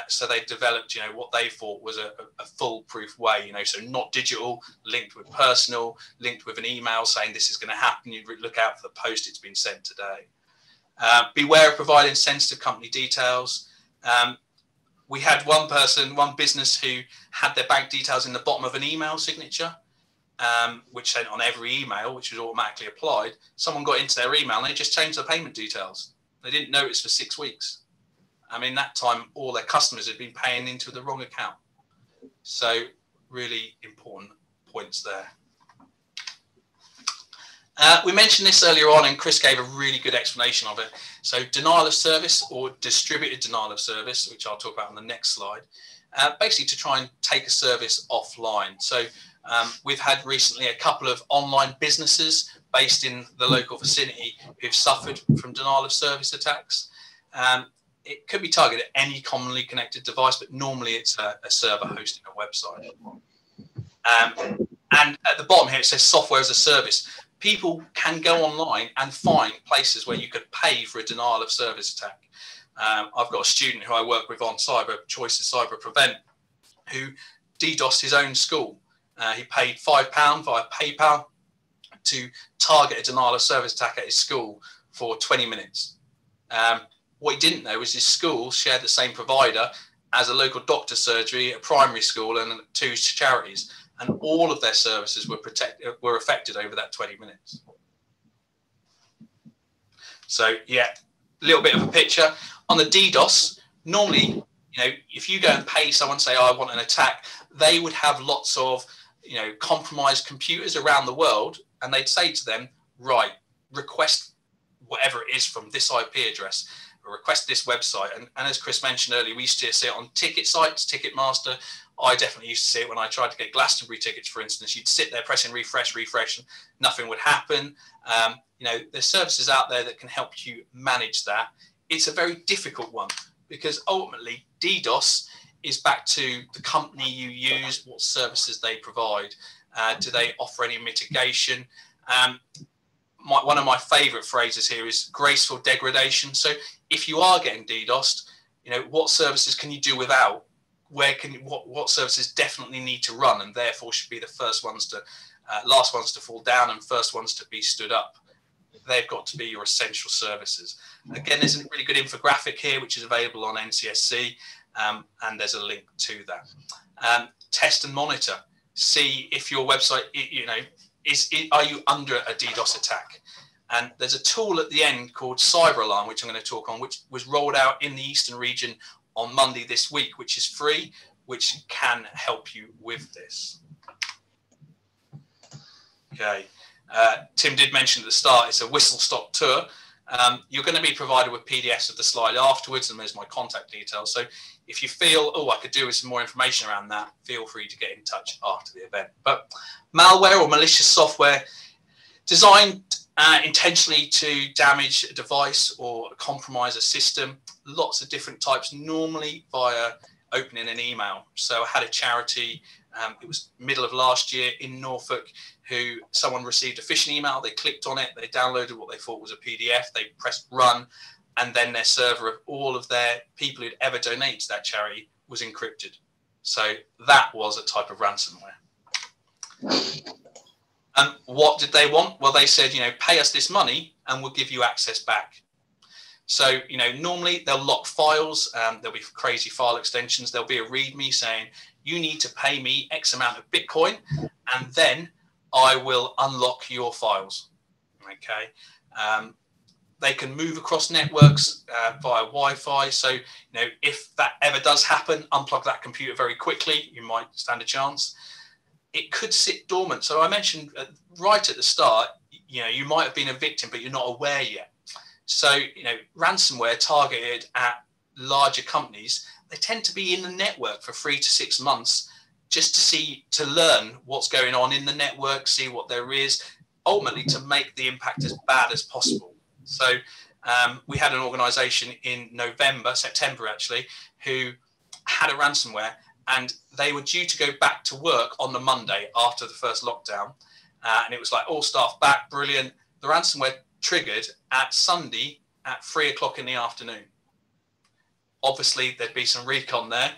So they developed, what they thought was a foolproof way, so not digital, linked with personal, linked with an email saying this is going to happen. You look out for the post, it's been sent today. Beware of providing sensitive company details. We had one business who had their bank details in the bottom of an email signature, which sent on every email, which was automatically applied. Someone got into their email and they just changed their payment details. They didn't notice for 6 weeks. That time, all their customers had been paying into the wrong account. So really important points there. We mentioned this earlier on, and Chris gave a really good explanation of it. So denial of service or distributed denial of service, which I'll talk about on the next slide, basically to try and take a service offline. So we've had recently a couple of online businesses based in the local vicinity who've suffered from denial of service attacks. It could be targeted at any commonly connected device, but normally it's a server hosting a website. And at the bottom here, it says software as a service. People can go online and find places where you could pay for a denial of service attack. I've got a student who I work with on Choices Cyber Prevent who DDoSed his own school. He paid £5 via PayPal to target a denial of service attack at his school for 20 minutes. What he didn't know was his school shared the same provider as a local doctor's surgery, a primary school, and 2 charities, and all of their services were affected over that 20 minutes. So yeah, a little bit of a picture on the DDoS. Normally, if you go and pay someone, say, oh, I want an attack, they would have lots of, compromised computers around the world, and they'd say to them, right, request whatever it is from this IP address, or request this website. And as Chris mentioned earlier, we used to see it on ticket sites, Ticketmaster. I definitely used to see it when I tried to get Glastonbury tickets, for instance. You'd sit there pressing refresh, and nothing would happen. There's services out there that can help you manage that. It's a very difficult one, because ultimately DDoS is back to the company you use, what services they provide. Do they offer any mitigation? One of my favorite phrases here is graceful degradation. So if you are getting DDoSed, what services can you do without? What services definitely need to run, and therefore should be the first ones to, last ones to fall down and first ones to be stood up? They've got to be your essential services. Again, there's a really good infographic here, which is available on NCSC, and there's a link to that. Test and monitor. See if your website, are you under a DDoS attack? And there's a tool at the end called Cyber Alarm, which I'm going to talk on, which was rolled out in the Eastern region on Monday this week, which is free, which can help you with this. Okay. Tim did mention at the start, it's a whistle-stop tour. You're going to be provided with PDFs of the slide afterwards, and there's my contact details. So if you feel, oh, I could do with some more information around that, feel free to get in touch after the event. But malware or malicious software designed intentionally to damage a device or compromise a system, lots of different types, normally via opening an email. So I had a charity, it was middle of last year in Norfolk, who someone received a phishing email, they clicked on it, they downloaded what they thought was a PDF, they pressed run, and then their server of all of their people who'd ever donated to that charity was encrypted. So that was a type of ransomware. And what did they want? Well, they said, pay us this money and we'll give you access back. So, normally they'll lock files, there'll be crazy file extensions, there'll be a README saying, you need to pay me X amount of Bitcoin, and then I will unlock your files. Okay. They can move across networks via Wi-Fi. So, if that ever does happen, unplug that computer very quickly, you might stand a chance. It could sit dormant. So I mentioned right at the start, you might have been a victim, but you're not aware yet. So, ransomware targeted at larger companies, they tend to be in the network for 3 to 6 months just to learn what's going on in the network, see what there is, ultimately to make the impact as bad as possible. So we had an organization in September actually, who had a ransomware, and they were due to go back to work on the Monday after the first lockdown. And it was like all staff back, brilliant. The ransomware triggered at Sunday at 3 o'clock in the afternoon. Obviously, there'd be some recon there,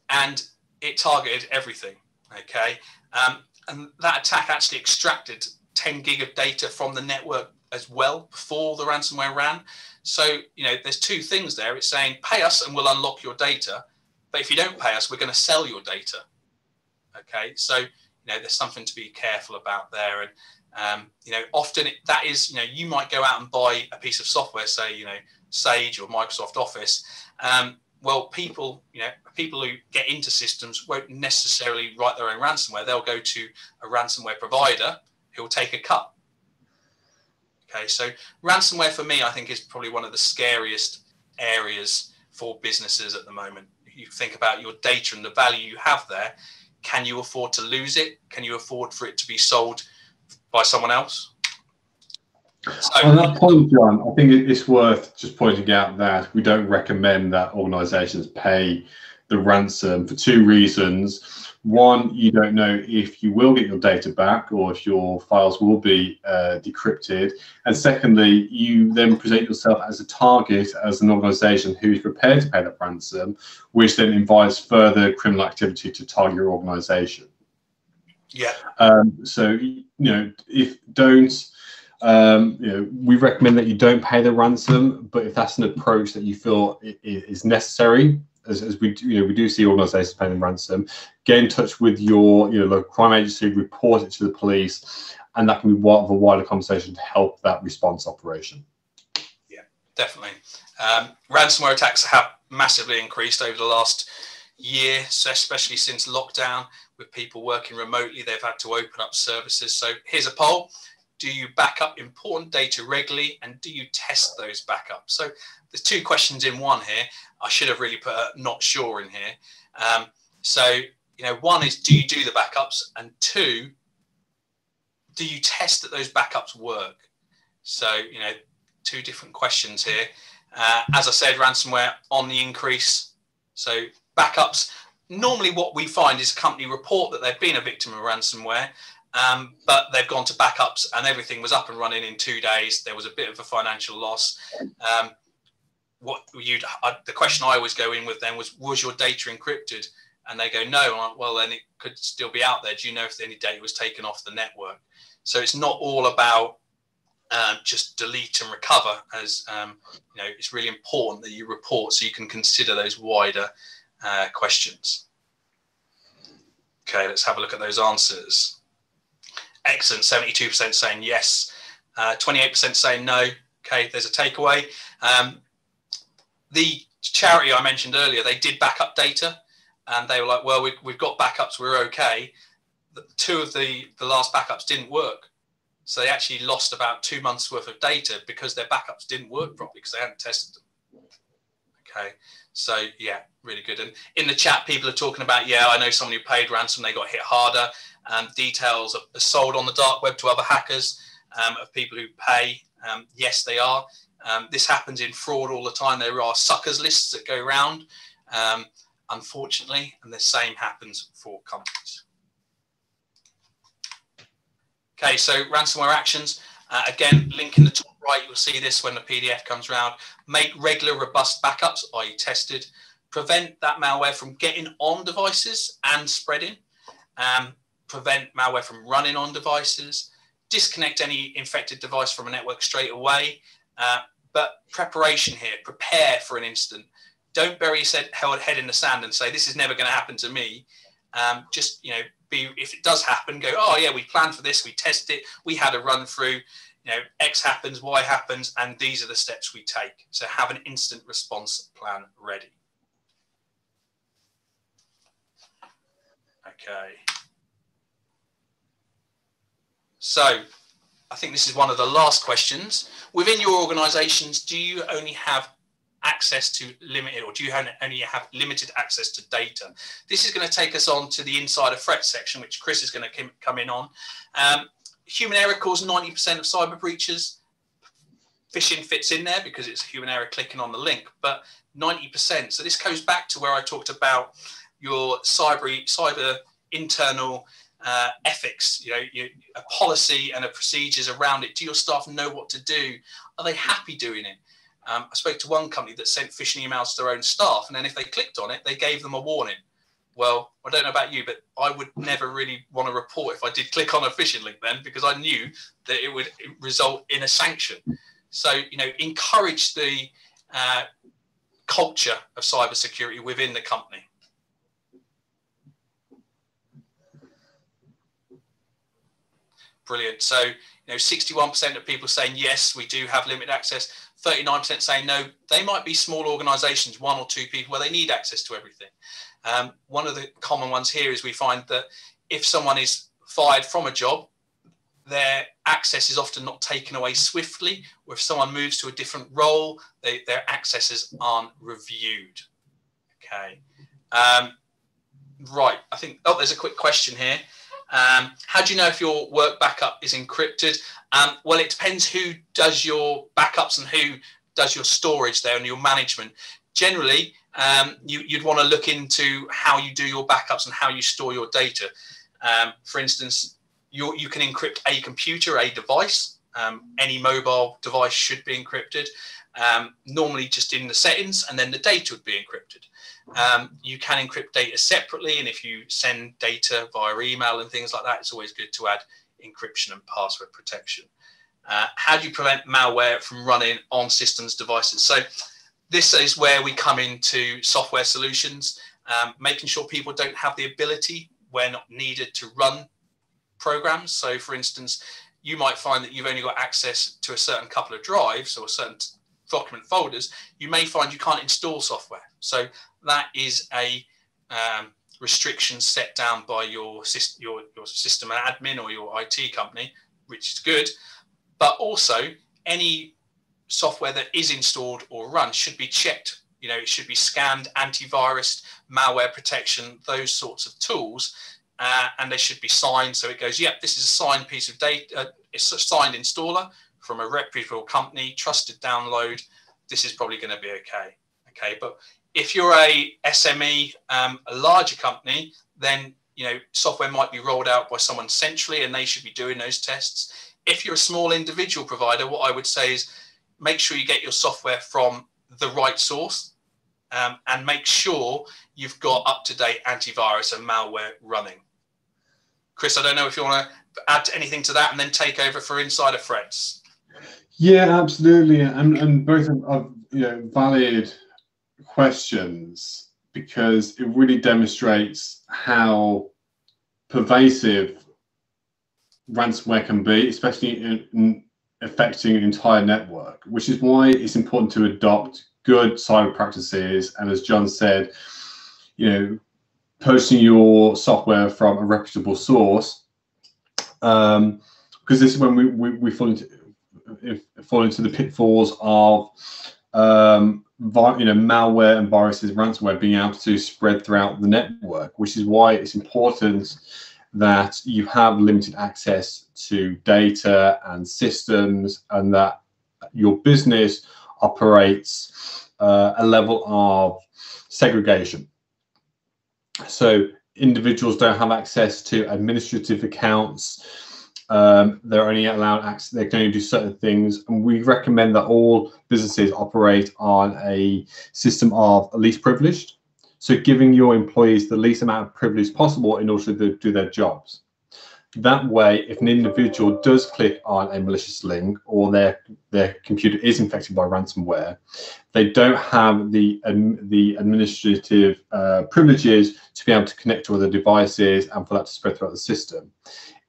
and it targeted everything, okay? And that attack actually extracted 10 gig of data from the network as well before the ransomware ran. So, there's two things there. It's saying, pay us and we'll unlock your data. But if you don't pay us, we're going to sell your data, okay? So, there's something to be careful about there. And, often that is, you might go out and buy a piece of software, say, Sage or Microsoft Office. Well, people who get into systems won't necessarily write their own ransomware. They'll go to a ransomware provider who will take a cut. Okay, so ransomware for me, I think, is probably one of the scariest areas for businesses at the moment. You think about your data and the value you have there. Can you afford to lose it? Can you afford for it to be sold by someone else? So, on that point, John, I think it's worth just pointing out that we don't recommend that organisations pay the ransom for 2 reasons. One, you don't know if you will get your data back or if your files will be decrypted. And secondly, you then present yourself as a target, as an organisation who's prepared to pay that ransom, which then invites further criminal activity to target your organisation. Yeah. So, if don't... We recommend that you don't pay the ransom, but if that's an approach that you feel is necessary, as we do see organisations paying the ransom, get in touch with your local crime agency, report it to the police, and that can be part of a wider conversation to help that response operation. Yeah, definitely. Ransomware attacks have massively increased over the last year, so especially since lockdown, with people working remotely, they've had to open up services. So here's a poll. Do you back up important data regularly, and do you test those backups? So there's two questions in one here. I should have really put a not sure in here. So, one is, do you do the backups? And two, do you test that those backups work? So, two different questions here. As I said, ransomware on the increase. So backups, normally what we find is a company report that they've been a victim of ransomware, but they've gone to backups and everything was up and running in 2 days. There was a bit of a financial loss. The question I always go in with then was your data encrypted? And they go, no. I'm like, well, then it could still be out there. Do you know if any data was taken off the network? So it's not all about just delete and recover, as it's really important that you report so you can consider those wider questions. Okay, let's have a look at those answers. Excellent. 72% saying yes, 28% saying no. Okay, there's a takeaway. The charity I mentioned earlier, they did backup data, and they were like, well, we've got backups, we're okay. Two of the last backups didn't work. So they actually lost about 2 months worth of data because their backups didn't work properly because they hadn't tested them. Okay, so yeah, really good. And in the chat, people are talking about, yeah, I know someone who paid ransom, they got hit harder. Details are sold on the dark web to other hackers of people who pay. Yes, they are. This happens in fraud all the time. There are suckers lists that go around, unfortunately, and the same happens for companies. Okay, so ransomware actions. Again, link in the top right, you'll see this when the PDF comes around. Make regular, robust backups, i.e. tested. Prevent that malware from getting on devices and spreading. Prevent malware from running on devices. Disconnect any infected device from a network straight away. But preparation here, prepare for an incident. Don't bury your head in the sand and say, this is never going to happen to me. Just, if it does happen, go, oh yeah, we planned for this, we tested it, we had a run through, X happens, Y happens, and these are the steps we take. So have an instant response plan ready. Okay. So I think this is one of the last questions. Within your organizations, do you only have access to limited, or do you only have limited access to data? This is going to take us on to the insider threat section, which Chris is going to come in on. Human error caused 90% of cyber breaches. Phishing fits in there because it's human error clicking on the link, but 90%. So this goes back to where I talked about your cyber internal ethics, a policy and a procedures around it. Do your staff know what to do? Are they happy doing it? I spoke to one company that sent phishing emails to their own staff, and then if they clicked on it, they gave them a warning. Well, I don't know about you, but I would never really want to report if I did click on a phishing link then, because I knew that it would result in a sanction. So, encourage the culture of cybersecurity within the company. Brilliant. So, 61% of people saying, yes, we do have limited access. 39% saying no. They might be small organizations, 1 or 2 people, where they need access to everything. One of the common ones here is we find that if someone is fired from a job, their access is often not taken away swiftly, or if someone moves to a different role, their accesses aren't reviewed. Okay. Right. I think, there's a quick question here. How do you know if your work backup is encrypted? Well, it depends who does your backups and who does your storage there and your management. Generally, you'd want to look into how you do your backups and how you store your data. For instance, you can encrypt a computer, a device. Any mobile device should be encrypted. Normally just in the settings, and then the data would be encrypted. You can encrypt data separately, and if you send data via email and things like that, it's always good to add encryption and password protection. How do you prevent malware from running on systems devices? So this is where we come into software solutions, making sure people don't have the ability where not needed to run programs. So for instance, you might find that you've only got access to a certain couple of drives or certain document folders. You may find you can't install software. So that is a restriction set down by your system admin or your IT company, which is good. But also any software that is installed or run should be checked. You know, it should be scanned, antivirus, malware protection, those sorts of tools. And they should be signed. So it goes, yep, this is a signed piece of data. It's a signed installer from a reputable company, trusted download. This is probably going to be okay. Okay, but if you're a SME, a larger company, then software might be rolled out by someone centrally, and they should be doing those tests. If you're a small individual provider, what I would say is make sure you get your software from the right source, and make sure you've got up-to-date antivirus and malware running. Chris, I don't know if you want to add anything to that and then take over for insider threats. Yeah, absolutely, and both are valid questions, because it really demonstrates how pervasive ransomware can be, especially in affecting an entire network, which is why it's important to adopt good cyber practices. And as John said, posting your software from a reputable source, because this is when we fall into the pitfalls of malware and viruses, ransomware being able to spread throughout the network, which is why it's important that you have limited access to data and systems, and that your business operates a level of segregation. So individuals don't have access to administrative accounts. They're only allowed access, they can only do certain things. And we recommend that all businesses operate on a system of least privileged. So giving your employees the least amount of privilege possible in order to do their jobs. That way, if an individual does click on a malicious link, or their computer is infected by ransomware, they don't have the administrative privileges to be able to connect to other devices and for that to spread throughout the system.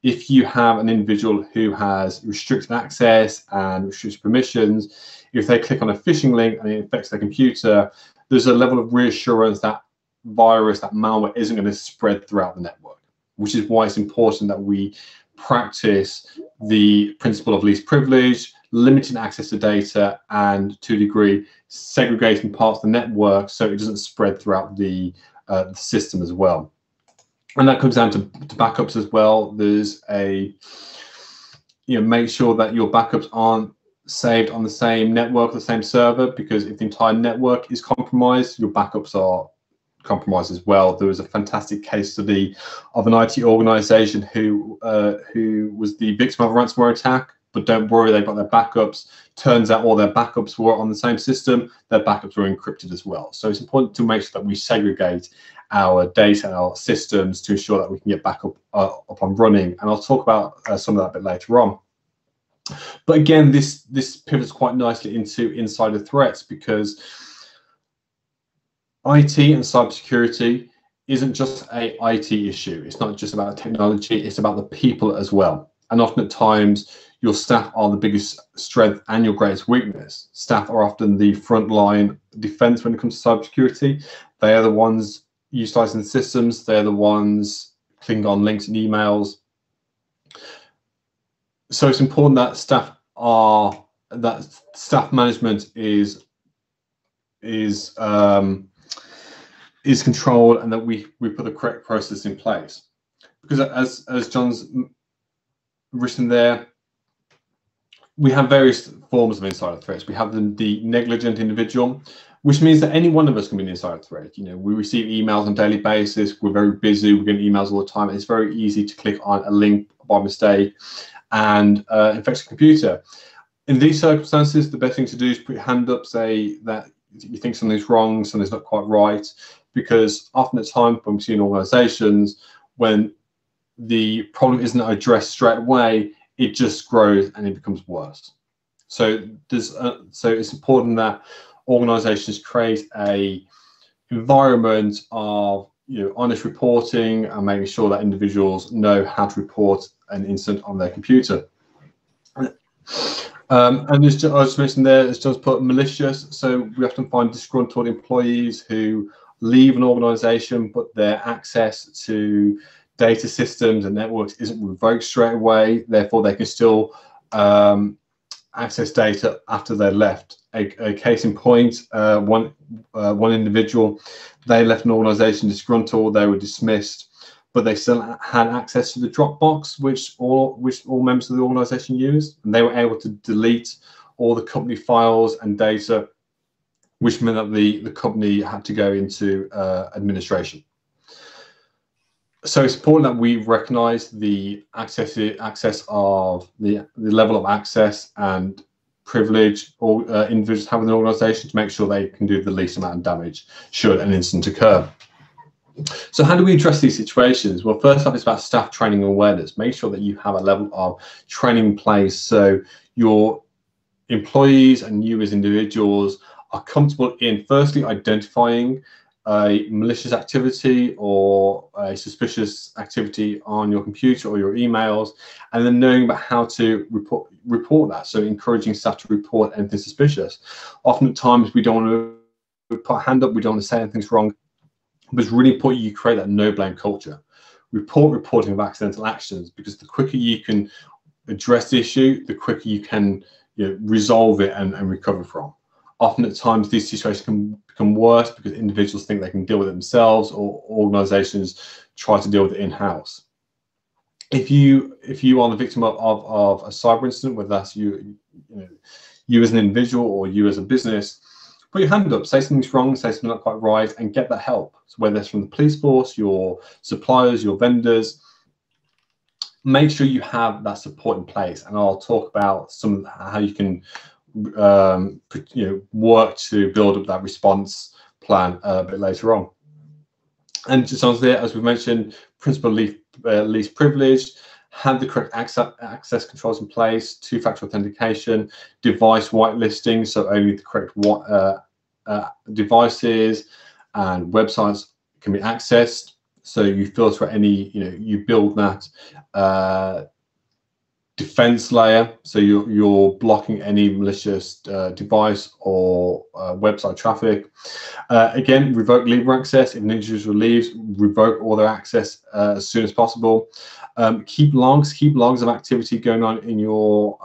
If you have an individual who has restricted access and restricted permissions, if they click on a phishing link and it infects their computer, there's a level of reassurance that virus, that malware isn't going to spread throughout the network, which is why it's important that we practice the principle of least privilege, limiting access to data, and to a degree segregating parts of the network so it doesn't spread throughout the system as well. And that comes down to backups as well. There's make sure that your backups aren't saved on the same network, the same server, because if the entire network is compromised, your backups are compromised as well. There was a fantastic case study of an IT organization who was the victim of a ransomware attack, but don't worry, they've got their backups. Turns out all their backups were on the same system. Their backups were encrypted as well. So it's important to make sure that we segregate our data and our systems to ensure that we can get back up and running. And I'll talk about some of that a bit later on. But again, this pivots quite nicely into insider threats, because IT and cybersecurity isn't just a IT issue. It's not just about technology, it's about the people as well. And often at times, your staff are the biggest strength and your greatest weakness. Staff are often the frontline defense when it comes to cybersecurity. They are the ones utilizing the systems. They're the ones clicking on links and emails. So it's important that staff management is controlled, and that we put the correct process in place. Because as John's written there, we have various forms of insider threats. We have the negligent individual, which means that any one of us can be an insider threat. We receive emails on a daily basis. We're very busy. We're getting emails all the time. It's very easy to click on a link by mistake and infect a computer. In these circumstances, the best thing to do is put your hand up, say that you think something's wrong, something's not quite right, because often at times when we see in organizations, when the problem isn't addressed straight away, it just grows and it becomes worse. So it's important that organizations create a environment of honest reporting and making sure that individuals know how to report an incident on their computer. And as I just mentioned there, as John's put, malicious. So we often find disgruntled employees who leave an organization, but their access to data systems and networks isn't revoked straight away. Therefore, they can still access data after they left. A case in point, one individual, they left an organization disgruntled, they were dismissed, but they still had access to the Dropbox, which all members of the organization use, and they were able to delete all the company files and data, which meant that the company had to go into administration. So it's important that we recognize the access of the level of access and privilege or individuals have in the organization to make sure they can do the least amount of damage should an incident occur. So how do we address these situations? Well, first off, it's about staff training and awareness. Make sure that you have a level of training in place so your employees and you as individuals are comfortable in firstly identifying a malicious activity or a suspicious activity on your computer or your emails, and then knowing about how to report that. So encouraging staff to report anything suspicious. Often at times we don't want to put a hand up, we don't want to say anything's wrong, but it's really important you create that no blame culture. Reporting of accidental actions, because the quicker you can address the issue, the quicker you can resolve it and recover from. Often at times these situations can become worse because individuals think they can deal with it themselves, or organizations try to deal with it in-house. If you are the victim of a cyber incident, whether that's you as an individual or you as a business, put your hand up, say something's wrong, say something's not quite right, and get that help. So whether it's from the police force, your suppliers, your vendors, make sure you have that support in place. And I'll talk about how you can work to build up that response plan a bit later on. And just on there, as we mentioned, principal least privileged, have the correct access controls in place, two-factor authentication, device whitelisting, so only the correct devices and websites can be accessed. So you filter any, you build that defense layer, so you're blocking any malicious device or website traffic. Again, revoke leaver access. If an individual leaves, revoke all their access as soon as possible. Keep logs of activity going on in your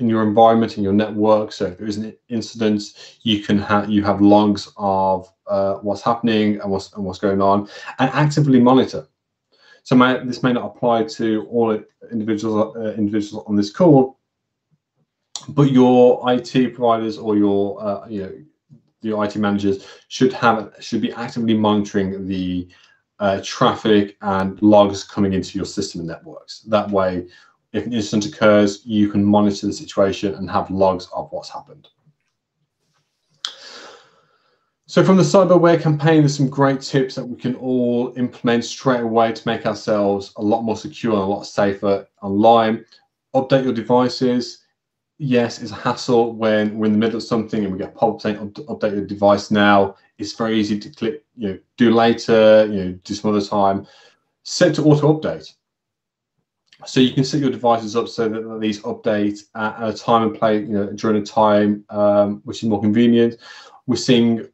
environment, in your network. So if there is an incident, you have logs of what's happening and what's going on, and actively monitor. So this may not apply to all individuals on this call, but your IT providers or your IT managers should be actively monitoring the traffic and logs coming into your system and networks. That way, if an incident occurs, you can monitor the situation and have logs of what's happened. So from the cyberware campaign, there's some great tips that we can all implement straight away to make ourselves a lot more secure and a lot safer online. Update your devices. Yes, it's a hassle when we're in the middle of something and we get pop-up saying update your device now. It's very easy to click, do later, do some other time. Set to auto update. So you can set your devices up so that these update at a time and place, during a time which is more convenient. We're seeing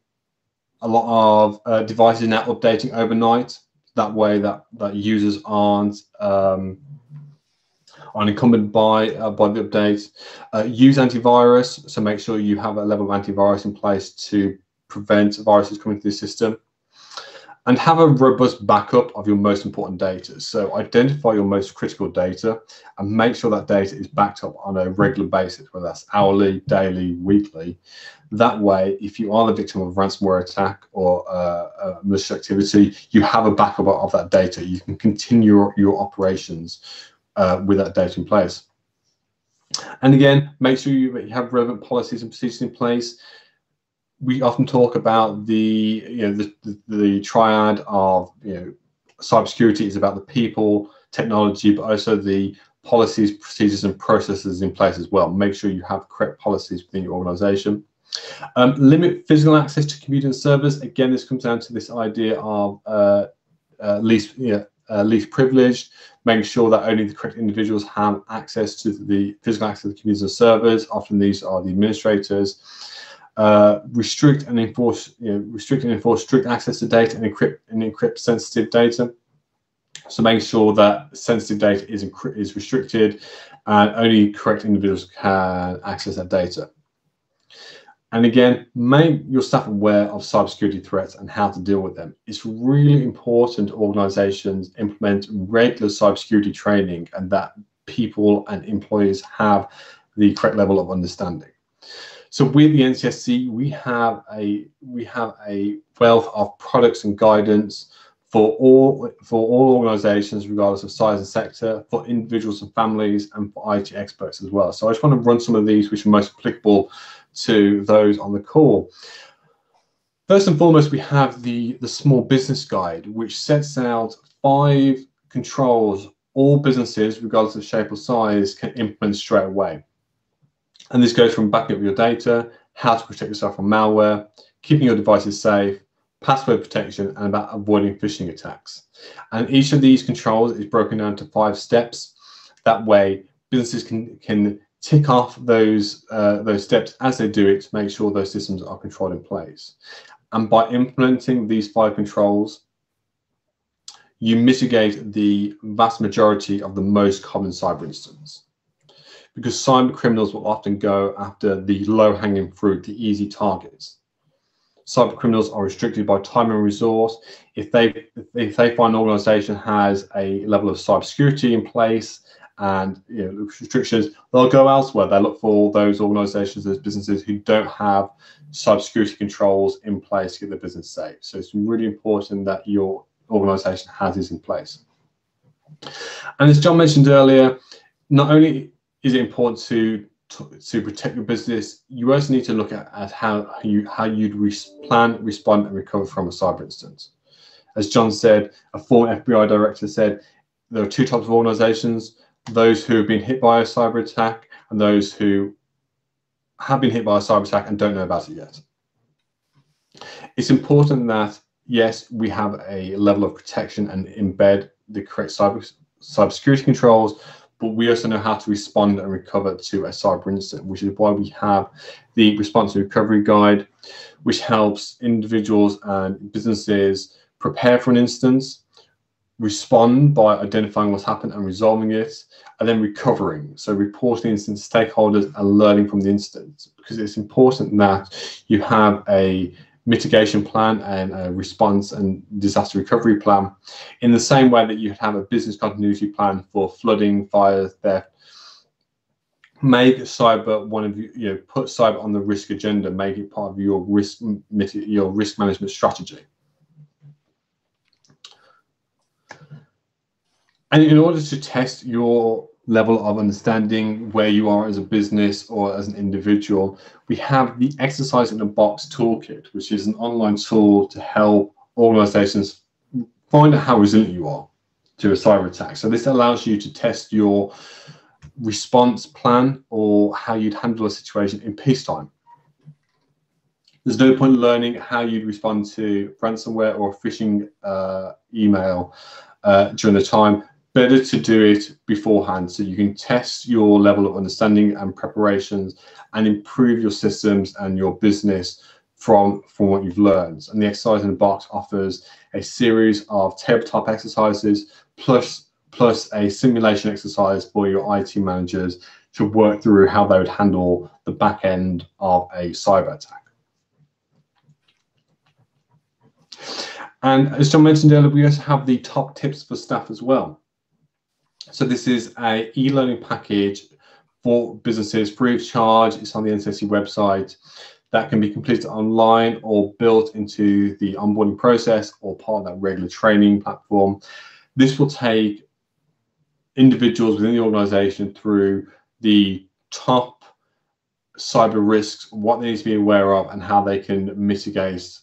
a lot of devices now updating overnight. That way that users aren't encumbered by the updates. Use antivirus, so make sure you have a level of antivirus in place to prevent viruses coming through the system. And have a robust backup of your most important data. So identify your most critical data and make sure that data is backed up on a regular basis, whether that's hourly, daily, weekly. That way, if you are the victim of a ransomware attack or a malicious activity, you have a backup of that data. You can continue your operations with that data in place. And again, make sure you have relevant policies and procedures in place. We often talk about the triad of cybersecurity is about the people, technology, but also the policies, procedures, and processes in place as well. Make sure you have correct policies within your organization. Limit physical access to computer and servers. Again, this comes down to this idea of least privileged, making sure that only the correct individuals have access to the physical access to the computers and servers. Often these are the administrators. Restrict and enforce strict access to data and encrypt sensitive data. So making sure that sensitive data is restricted and only correct individuals can access that data. And again, make your staff aware of cybersecurity threats and how to deal with them. It's really important organizations implement regular cybersecurity training and that people and employees have the correct level of understanding. So with the NCSC, we have a wealth of products and guidance for all organizations, regardless of size and sector, for individuals and families, and for IT experts as well. So I just want to run some of these which are most applicable to those on the call. First and foremost, we have the Small Business Guide, which sets out 5 controls all businesses, regardless of shape or size, can implement straight away. And this goes from backing up your data, how to protect yourself from malware, keeping your devices safe, password protection, and about avoiding phishing attacks. And each of these controls is broken down to 5 steps. That way, businesses can tick off those steps as they do it to make sure those systems are controlled in place. And by implementing these 5 controls, you mitigate the vast majority of the most common cyber incidents. Because cyber criminals will often go after the low-hanging fruit, the easy targets. Cyber criminals are restricted by time and resource. If they find an organization has a level of cybersecurity in place and restrictions, they'll go elsewhere. They'll look for those organizations, those businesses who don't have cybersecurity controls in place to get the business safe. So it's really important that your organization has this in place. And as John mentioned earlier, not only is it important to protect your business, you also need to look at how you'd plan, respond, and recover from a cyber incident. As John said, a former FBI director said, there are 2 types of organizations: those who have been hit by a cyber attack and those who have been hit by a cyber attack and don't know about it yet. It's important that, yes, we have a level of protection and embed the correct cybersecurity controls, but we also know how to respond and recover to a cyber incident, which is why we have the Response and Recovery Guide, which helps individuals and businesses prepare for an incident, respond by identifying what's happened and resolving it, and then recovering. So reporting incident to stakeholders and learning from the incident, because it's important that you have a mitigation plan and a response and disaster recovery plan in the same way that you have a business continuity plan for flooding, fire, theft. Make cyber one of put cyber on the risk agenda, make it part of your risk management strategy. And in order to test your level of understanding where you are as a business or as an individual, we have the Exercise in a Box toolkit, which is an online tool to help organizations find out how resilient you are to a cyber attack. So this allows you to test your response plan or how you'd handle a situation in peacetime. There's no point learning how you'd respond to ransomware or phishing email during the time. Better to do it beforehand so you can test your level of understanding and preparations and improve your systems and your business from what you've learned. And the Exercise in the Box offers a series of tabletop exercises plus a simulation exercise for your IT managers to work through how they would handle the back end of a cyber attack. And as John mentioned earlier, we also have the top tips for staff as well. So this is an e-learning package for businesses free of charge. It's on the NCSC website that can be completed online or built into the onboarding process or part of that regular training platform. This will take individuals within the organization through the top cyber risks, what they need to be aware of, and how they can mitigate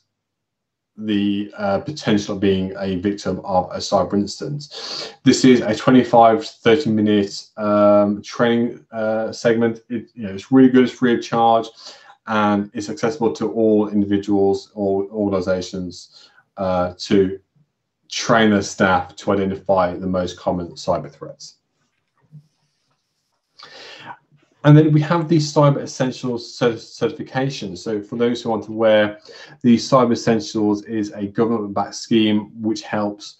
the potential of being a victim of a cyber incident. This is a 25 to 30 minute training segment. It's really good, it's free of charge, and it's accessible to all individuals or organizations to train their staff to identify the most common cyber threats. And then we have the Cyber Essentials certification. So for those who aren't aware, the Cyber Essentials is a government-backed scheme which helps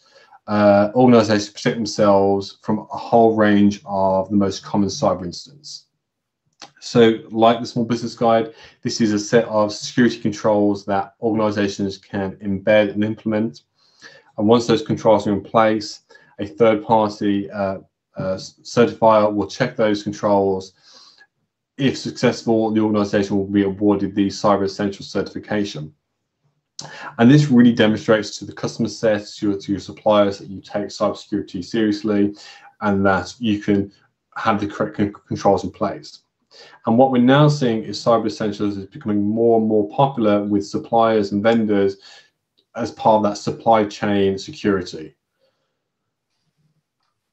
organizations protect themselves from a whole range of the most common cyber incidents. So like the Small Business Guide, this is a set of security controls that organizations can embed and implement. And once those controls are in place, a third-party certifier will check those controls. If successful, the organization will be awarded the Cyber Essentials certification. And this really demonstrates to the customer set, to your suppliers, that you take cybersecurity seriously and that you can have the correct controls in place. And what we're now seeing is Cyber Essentials is becoming more and more popular with suppliers and vendors as part of that supply chain security.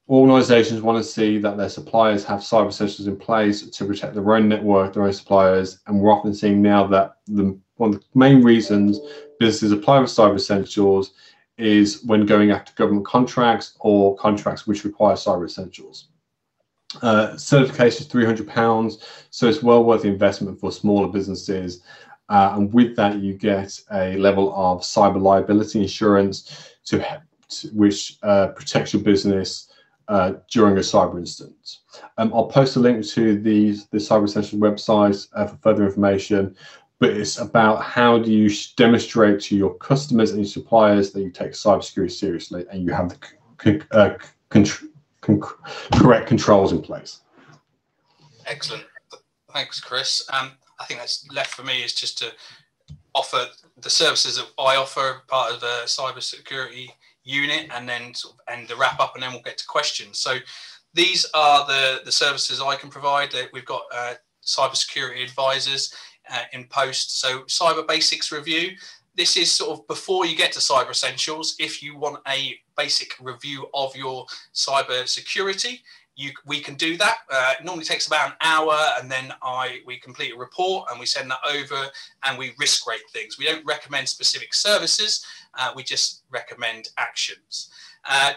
Organizations want to see that their suppliers have Cyber Essentials in place to protect their own network, their own suppliers, and we're often seeing now that one of the main reasons businesses apply for Cyber Essentials is when going after government contracts or contracts which require Cyber Essentials. Certification is £300, so it's well worth the investment for smaller businesses. And with that, you get a level of cyber liability insurance which protects your business during a cyber incident. I'll post a link to the Cyber Essentials website for further information, but it's about how do you demonstrate to your customers and your suppliers that you take cybersecurity seriously and you have the correct controls in place. Excellent. Thanks, Chris. I think that's left for me is just to offer the services that I offer, part of the cybersecurity unit, and then end the wrap up, and then we'll get to questions. So these are the services I can provide. We've got cybersecurity advisors in post. So Cyber Basics Review. This is sort of before you get to Cyber Essentials. If you want a basic review of your cyber security, we can do that. It normally takes about an hour, and then we complete a report and we send that over and we risk rate things. We don't recommend specific services. We just recommend actions.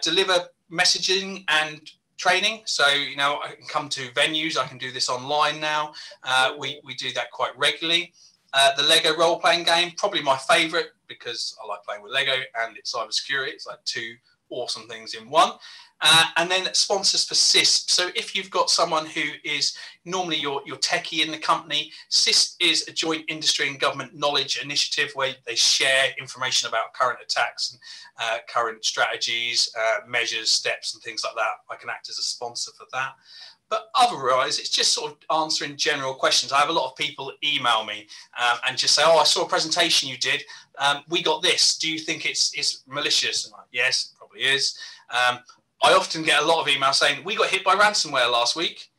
Deliver messaging and training. So, I can come to venues. I can do this online now. We do that quite regularly. The Lego role-playing game, probably my favorite because I like playing with Lego and it's cybersecurity. It's like two awesome things in one. And then sponsors for CISP. So if you've got someone who is normally your techie in the company, CISP is a joint industry and government knowledge initiative where they share information about current attacks and current strategies, measures, steps, and things like that. I can act as a sponsor for that. But otherwise, it's just sort of answering general questions. I have a lot of people email me and just say, I saw a presentation you did. We got this. Do you think it's malicious? And I'm like, yes, it probably is. I often get a lot of emails saying, we got hit by ransomware last week.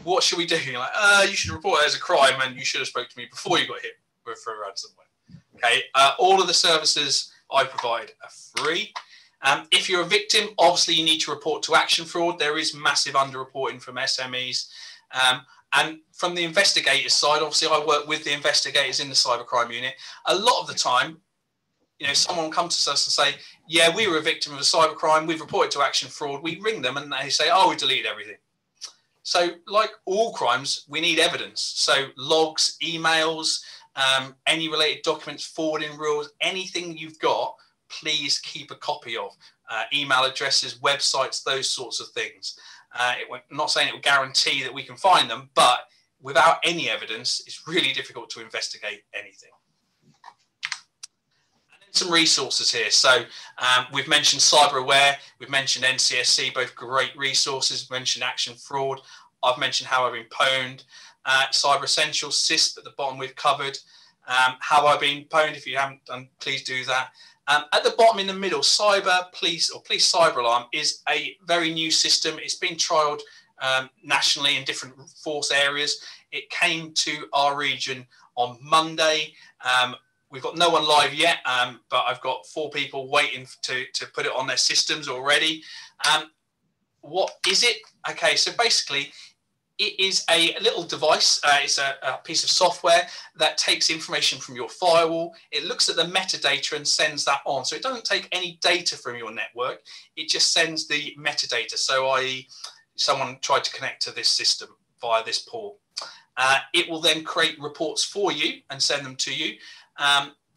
What should we do? You're like, you should report it as a crime and you should have spoke to me before you got hit for ransomware. Okay, all of the services I provide are free. If you're a victim, obviously you need to report to Action Fraud. There is massive underreporting from SMEs. And from the investigators side, obviously I work with the investigators in the cybercrime unit. A lot of the time, someone comes to us and say, yeah, we were a victim of a cybercrime. We've reported to Action Fraud. We ring them and they say, we deleted everything. So like all crimes, we need evidence. So logs, emails, any related documents, forwarding rules, anything you've got, please keep a copy of. Email addresses, websites, those sorts of things. I'm not saying it will guarantee that we can find them, but without any evidence, it's really difficult to investigate anything. Some resources here. So we've mentioned CyberAware, we've mentioned NCSC, both great resources. We've mentioned Action Fraud. I've mentioned How I've Been Pwned. Cyber Essentials, CISP at the bottom we've covered. How I've Been Pwned, if you haven't done, please do that. At the bottom in the middle, Police Cyber Alarm is a very new system. It's been trialled nationally in different force areas. It came to our region on Monday. we've got no one live yet, but I've got 4 people waiting to put it on their systems already. What is it? Okay, so basically, it is a little device. It's a piece of software that takes information from your firewall. It looks at the metadata and sends that on. So it doesn't take any data from your network. It just sends the metadata. So i.e. someone tried to connect to this system via this port. It will then create reports for you and send them to you.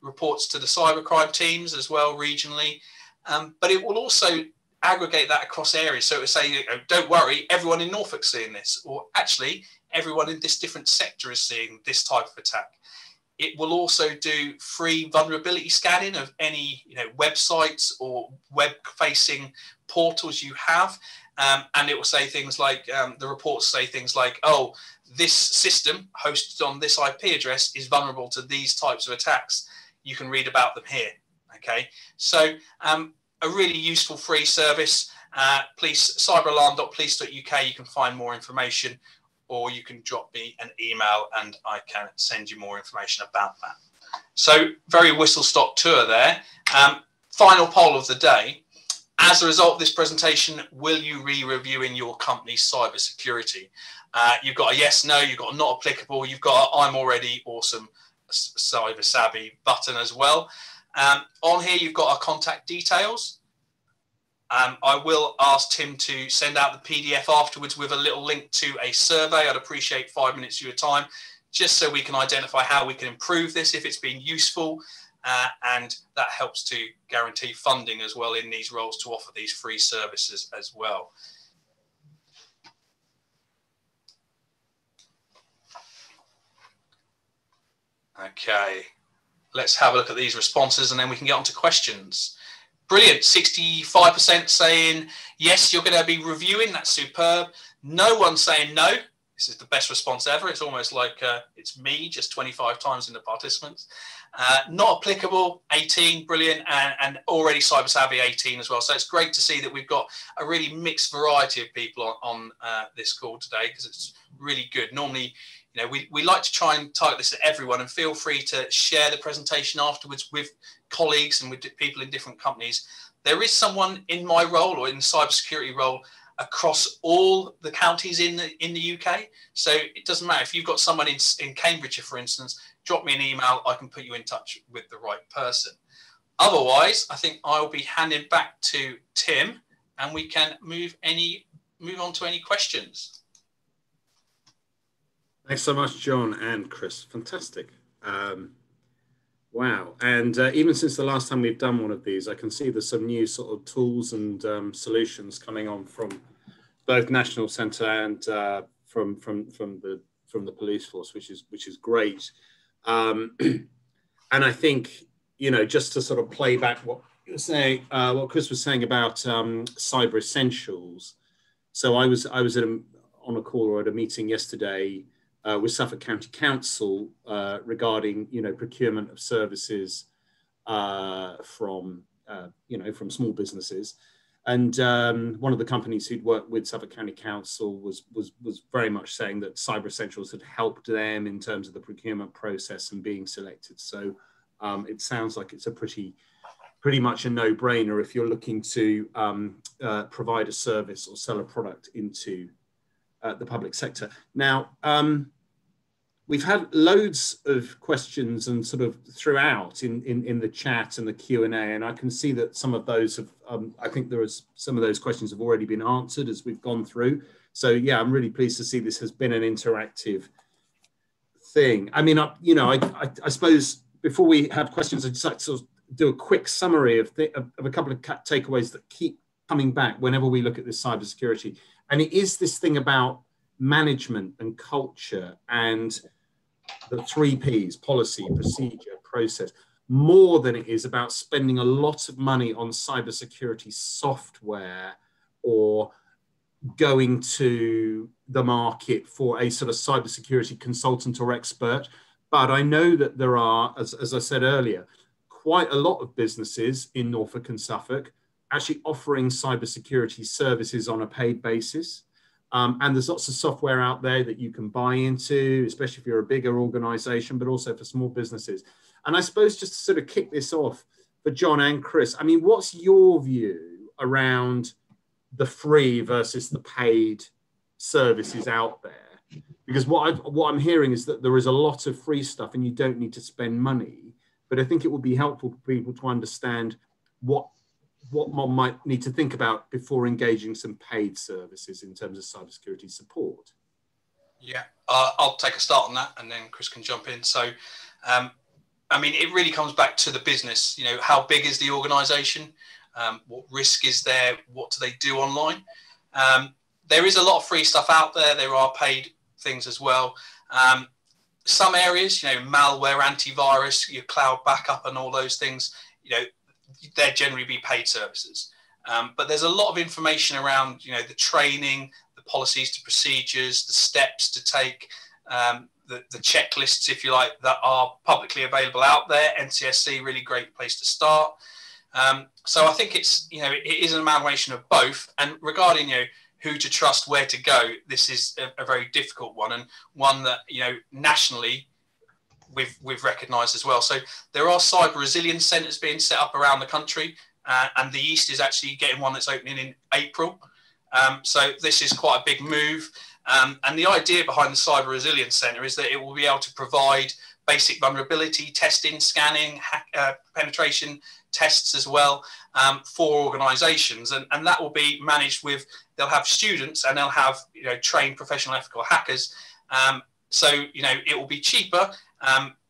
Reports to the cybercrime teams as well regionally. But it will also aggregate that across areas. So it will say, don't worry, everyone in Norfolk's seeing this, or actually everyone in this different sector is seeing this type of attack. It will also do free vulnerability scanning of any websites or web-facing portals you have. And it will say things like, the reports say things like, oh, this system hosted on this IP address is vulnerable to these types of attacks. You can read about them here. Okay, so a really useful free service. Cyberalarm.police.uk. You can find more information, or you can drop me an email and I can send you more information about that. So very whistle-stop tour there. Final poll of the day. As a result of this presentation, will you re-review in your company's cybersecurity? You've got a yes, no, you've got a not applicable, you've got a I'm already awesome cyber savvy button as well. On here, you've got our contact details. I will ask Tim to send out the PDF afterwards with a little link to a survey. I'd appreciate 5 minutes of your time, just so we can identify how we can improve this if it's been useful. And that helps to guarantee funding as well in these roles to offer these free services as well. Okay, let's have a look at these responses and then we can get on to questions. Brilliant, 65% saying yes, you're going to be reviewing, that's superb. No one saying no. This is the best response ever. It's almost like it's me, just 25 times in the participants. Not applicable, 18, brilliant, and already cyber savvy, 18 as well. So it's great to see that we've got a really mixed variety of people on this call today, because it's really good. Normally, we like to try and target this at everyone, and feel free to share the presentation afterwards with colleagues and with people in different companies. There is someone in my role or in the cybersecurity role across all the counties in the UK. So it doesn't matter if you've got someone in Cambridgeshire, for instance, drop me an email. I can put you in touch with the right person. Otherwise, I think I'll be handing back to Tim, and we can move on to any questions. Thanks so much, John and Chris. Fantastic. Wow. And even since the last time we've done one of these, I can see there's some new sort of tools and solutions coming on from both National Centre and from the police force, which is great. And I think, just to sort of play back what you were saying, what Chris was saying about cyber essentials. So I was on a call or at a meeting yesterday with Suffolk County Council regarding, procurement of services from small businesses. And one of the companies who'd worked with Suffolk County Council was very much saying that Cyber Essentials had helped them in terms of the procurement process and being selected. So it sounds like it's a pretty much a no-brainer if you're looking to provide a service or sell a product into the public sector. Now, we've had loads of questions and sort of throughout in the chat and the Q&A, and I can see that some of those have, I think some of those questions have already been answered as we've gone through. So yeah, I'm really pleased to see this has been an interactive thing. I mean, I suppose before we have questions, I'd just like to sort of do a quick summary of a couple of takeaways that keep coming back whenever we look at this cybersecurity. And it is this thing about management and culture and the 3 Ps, policy, procedure, process, more than it is about spending a lot of money on cybersecurity software or going to the market for a sort of cybersecurity consultant or expert. But I know that there are, as I said earlier, quite a lot of businesses in Norfolk and Suffolk actually offering cybersecurity services on a paid basis. And there's lots of software out there that you can buy into, especially if you're a bigger organization, but also for small businesses. And I suppose just to sort of kick this off for John and Chris, I mean, what's your view around the free versus the paid services out there? Because what I'm hearing is that there is a lot of free stuff and you don't need to spend money. But I think it would be helpful for people to understand what one might need to think about before engaging some paid services in terms of cybersecurity support. Yeah, I'll take a start on that, and then Chris can jump in. So, I mean, it really comes back to the business. You know, how big is the organisation? What risk is there? What do they do online? There is a lot of free stuff out there. There are paid things as well. Some areas, you know, malware, antivirus, your cloud backup, and all those things, you know, they'd generally be paid services. But there's a lot of information around, you know, the training, the policies to procedures, the steps to take, the checklists, if you like, that are publicly available out there. NCSC, really great place to start. So I think it's, you know, it is an amalgamation of both. And regarding, you know, who to trust, where to go, this is a very difficult one, and one that, you know, nationally we've recognised as well. So there are cyber resilience centres being set up around the country, and the East is actually getting one that's opening in April. So this is quite a big move. And the idea behind the Cyber Resilience Centre is that it will be able to provide basic vulnerability testing, scanning, penetration tests as well for organisations, and that will be managed with. They'll have students and they'll have, you know, trained professional ethical hackers. So, you know, it will be cheaper.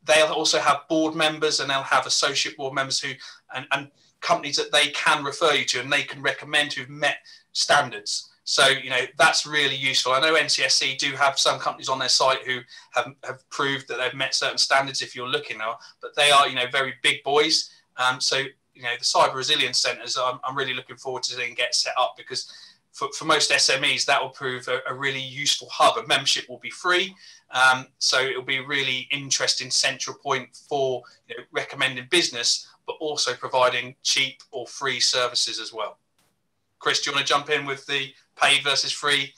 They'll also have board members, and they'll have associate board members who and companies that they can refer you to, and they can recommend who've met standards. So, you know, that's really useful. I know NCSC do have some companies on their site who have proved that they've met certain standards if you're looking now, but they are, you know, very big boys. So, you know, the Cyber Resilience Centres, I'm really looking forward to seeing get set up, because for most SMEs, that will prove a really useful hub. A membership will be free. So it'll be a really interesting central point for, you know, recommending business, but also providing cheap or free services as well. Chris, do you want to jump in with the paid versus free?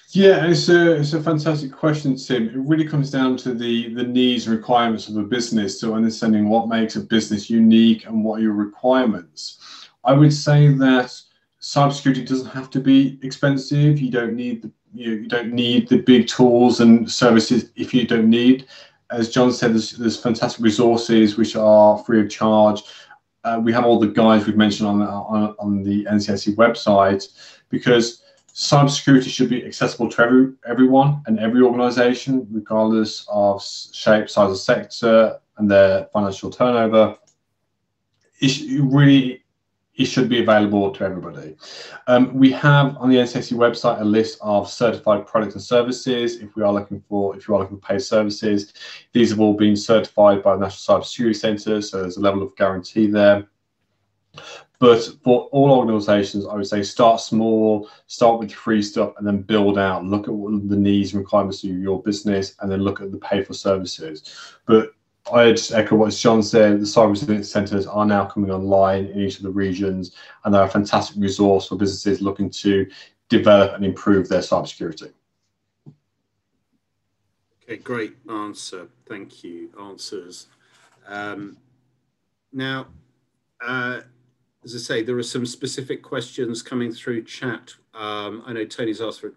Yeah, it's a fantastic question, Tim. It really comes down to the needs and requirements of a business, so understanding what makes a business unique and what are your requirements. I would say that cybersecurity doesn't have to be expensive. You don't need you don't need the big tools and services if you don't need. As John said, there's fantastic resources which are free of charge. We have all the guides we've mentioned on the NCSC website, because cybersecurity should be accessible to everyone and every organisation, regardless of shape, size of sector and their financial turnover. It should be available to everybody. We have on the NCSC website a list of certified products and services. If you are looking for paid services, these have all been certified by the National Cybersecurity Centre, so there's a level of guarantee there. But for all organisations, I would say start small, start with free stuff, and then build out. Look at what the needs and requirements of your business, and then look at the pay for services. But I just echo what John said. The Cyber Resilience Centres are now coming online in each of the regions, and they're a fantastic resource for businesses looking to develop and improve their cybersecurity. Okay, great answer. Thank you. Answers. Now, as I say, there are some specific questions coming through chat. I know Tony's asked for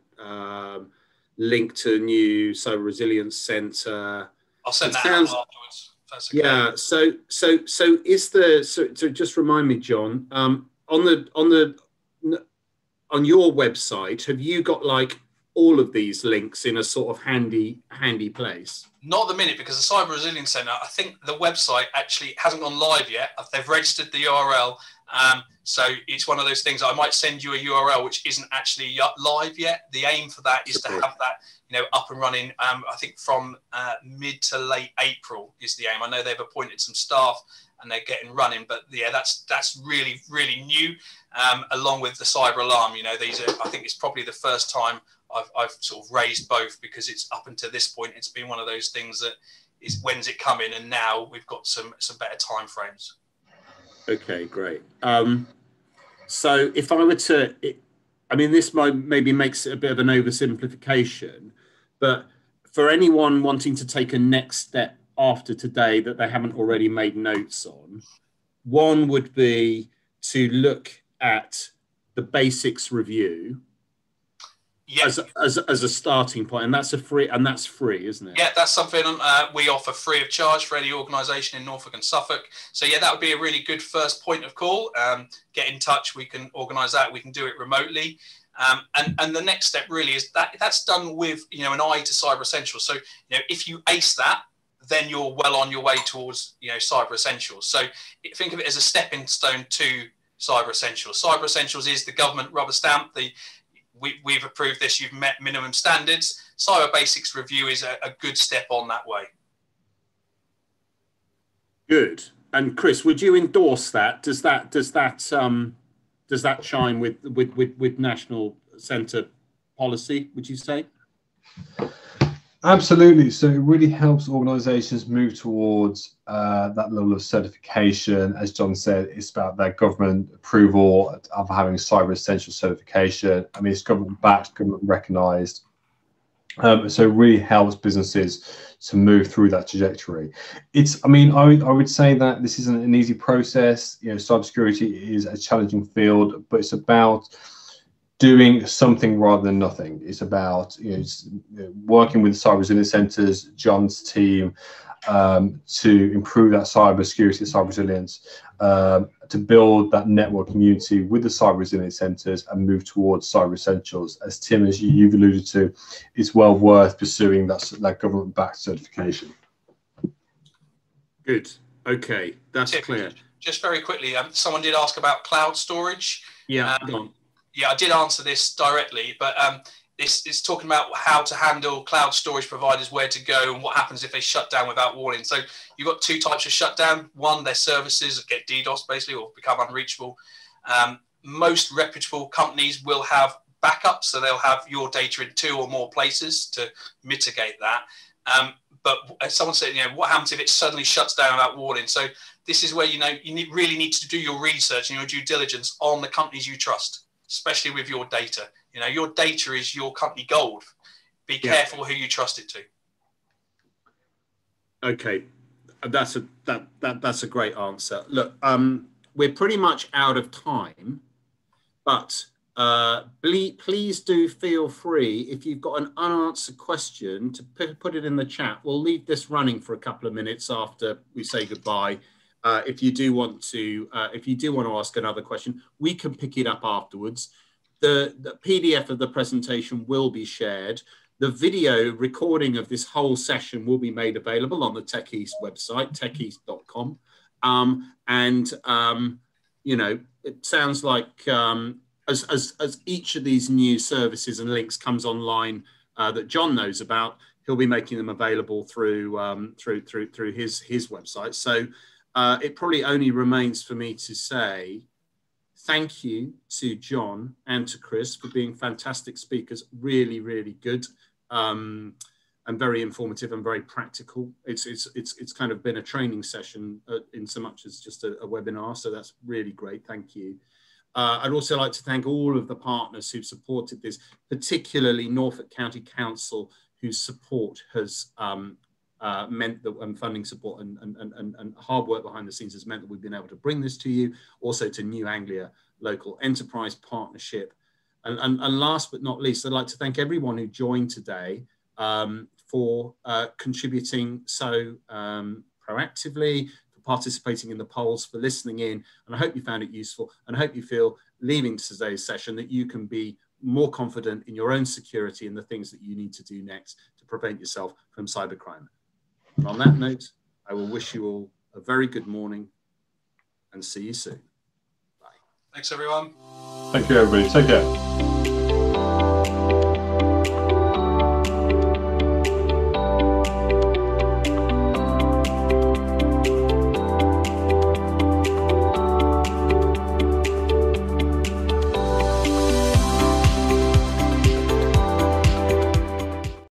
link to a new Cyber Resilience Centre. I'll send that out afterwards. That's okay. Yeah. So is the so just remind me, John, on your website, have you got like all of these links in a sort of handy place? Not at the minute, because the Cyber Resilience Centre, I think the website actually hasn't gone live yet. They've registered the URL. So it's one of those things. I might send you a URL which isn't actually live yet. The aim for that is to have that, you know, up and running. I think from mid to late April is the aim. I know they've appointed some staff and they're getting running, but yeah, that's really, really new. Along with the cyber alarm, you know, these are, I think it's probably the first time I've sort of raised both, because it's up until this point, it's been one of those things that is, when's it coming? And now we've got some better time frames. So Okay, great. So if I were to, I mean, this maybe makes it a bit of an oversimplification, but for anyone wanting to take a next step after today that they haven't already made notes on, one would be to look at the basics review as a starting point, and that's free, isn't it? Yeah, that's something we offer free of charge for any organisation in Norfolk and Suffolk. So yeah, that would be a really good first point of call. Get in touch. We can organise that. We can do it remotely. And the next step really is that's done with an eye to Cyber Essentials. So if you ace that, then you're well on your way towards Cyber Essentials. So think of it as a stepping stone to Cyber Essentials. Cyber Essentials is the government rubber stamp. We've approved this. You've met minimum standards. Cyber Basics Review is a good step on that way. Good. And Chris, would you endorse that? Does that chime with National Centre policy, would you say? Absolutely. So it really helps organisations move towards that level of certification. As John said, it's about their government approval of having Cyber Essential certification. I mean, it's government backed, government recognised. So it really helps businesses to move through that trajectory. I would say that this isn't an easy process. Cybersecurity is a challenging field, but it's about doing something rather than nothing. It's about working with cyber resilience centres, John's team, to improve that cyber security, cyber resilience, to build that network community with the cyber resilience centres and move towards Cyber Essentials. As Tim, as you've alluded to, it's well worth pursuing that government-backed certification. Good. Okay, that's clear. Just very quickly, someone did ask about cloud storage. Yeah. Yeah, I did answer this directly, but it's talking about how to handle cloud storage providers, where to go, and what happens if they shut down without warning. So you've got two types of shutdown. One, their services get DDoS basically, or become unreachable. Most reputable companies will have backups, so they'll have your data in 2 or more places to mitigate that. But as someone said, what happens if it suddenly shuts down without warning? So this is where you really need to do your research and your due diligence on the companies you trust, especially with your data. Your data is your company gold. Be careful who you trust it to. Okay, that's a great answer. Look, we're pretty much out of time, but please do feel free, if you've got an unanswered question, to put it in the chat. We'll leave this running for a couple of minutes after we say goodbye. If you do want to ask another question, we can pick it up afterwards. The PDF of the presentation will be shared. The video recording of this whole session will be made available on the Tech East website, techeast.com. It sounds like as each of these new services and links comes online that John knows about, he'll be making them available through his website. So it probably only remains for me to say thank you to John and to Chris for being fantastic speakers. Really, really good, and very informative and very practical. It's kind of been a training session in so much as just a webinar. So that's really great. Thank you. I'd also like to thank all of the partners who've supported this, particularly Norfolk County Council, whose support has meant that funding support and hard work behind the scenes has meant that we've been able to bring this to you. Also to New Anglia Local Enterprise Partnership. And last but not least, I'd like to thank everyone who joined today for contributing so proactively, for participating in the polls, for listening in. And I hope you found it useful, and I hope you feel, leaving today's session, that you can be more confident in your own security and the things that you need to do next to prevent yourself from cybercrime. And on that note, I will wish you all a very good morning and see you soon. Bye. Thanks, everyone. Thank you, everybody. Take care.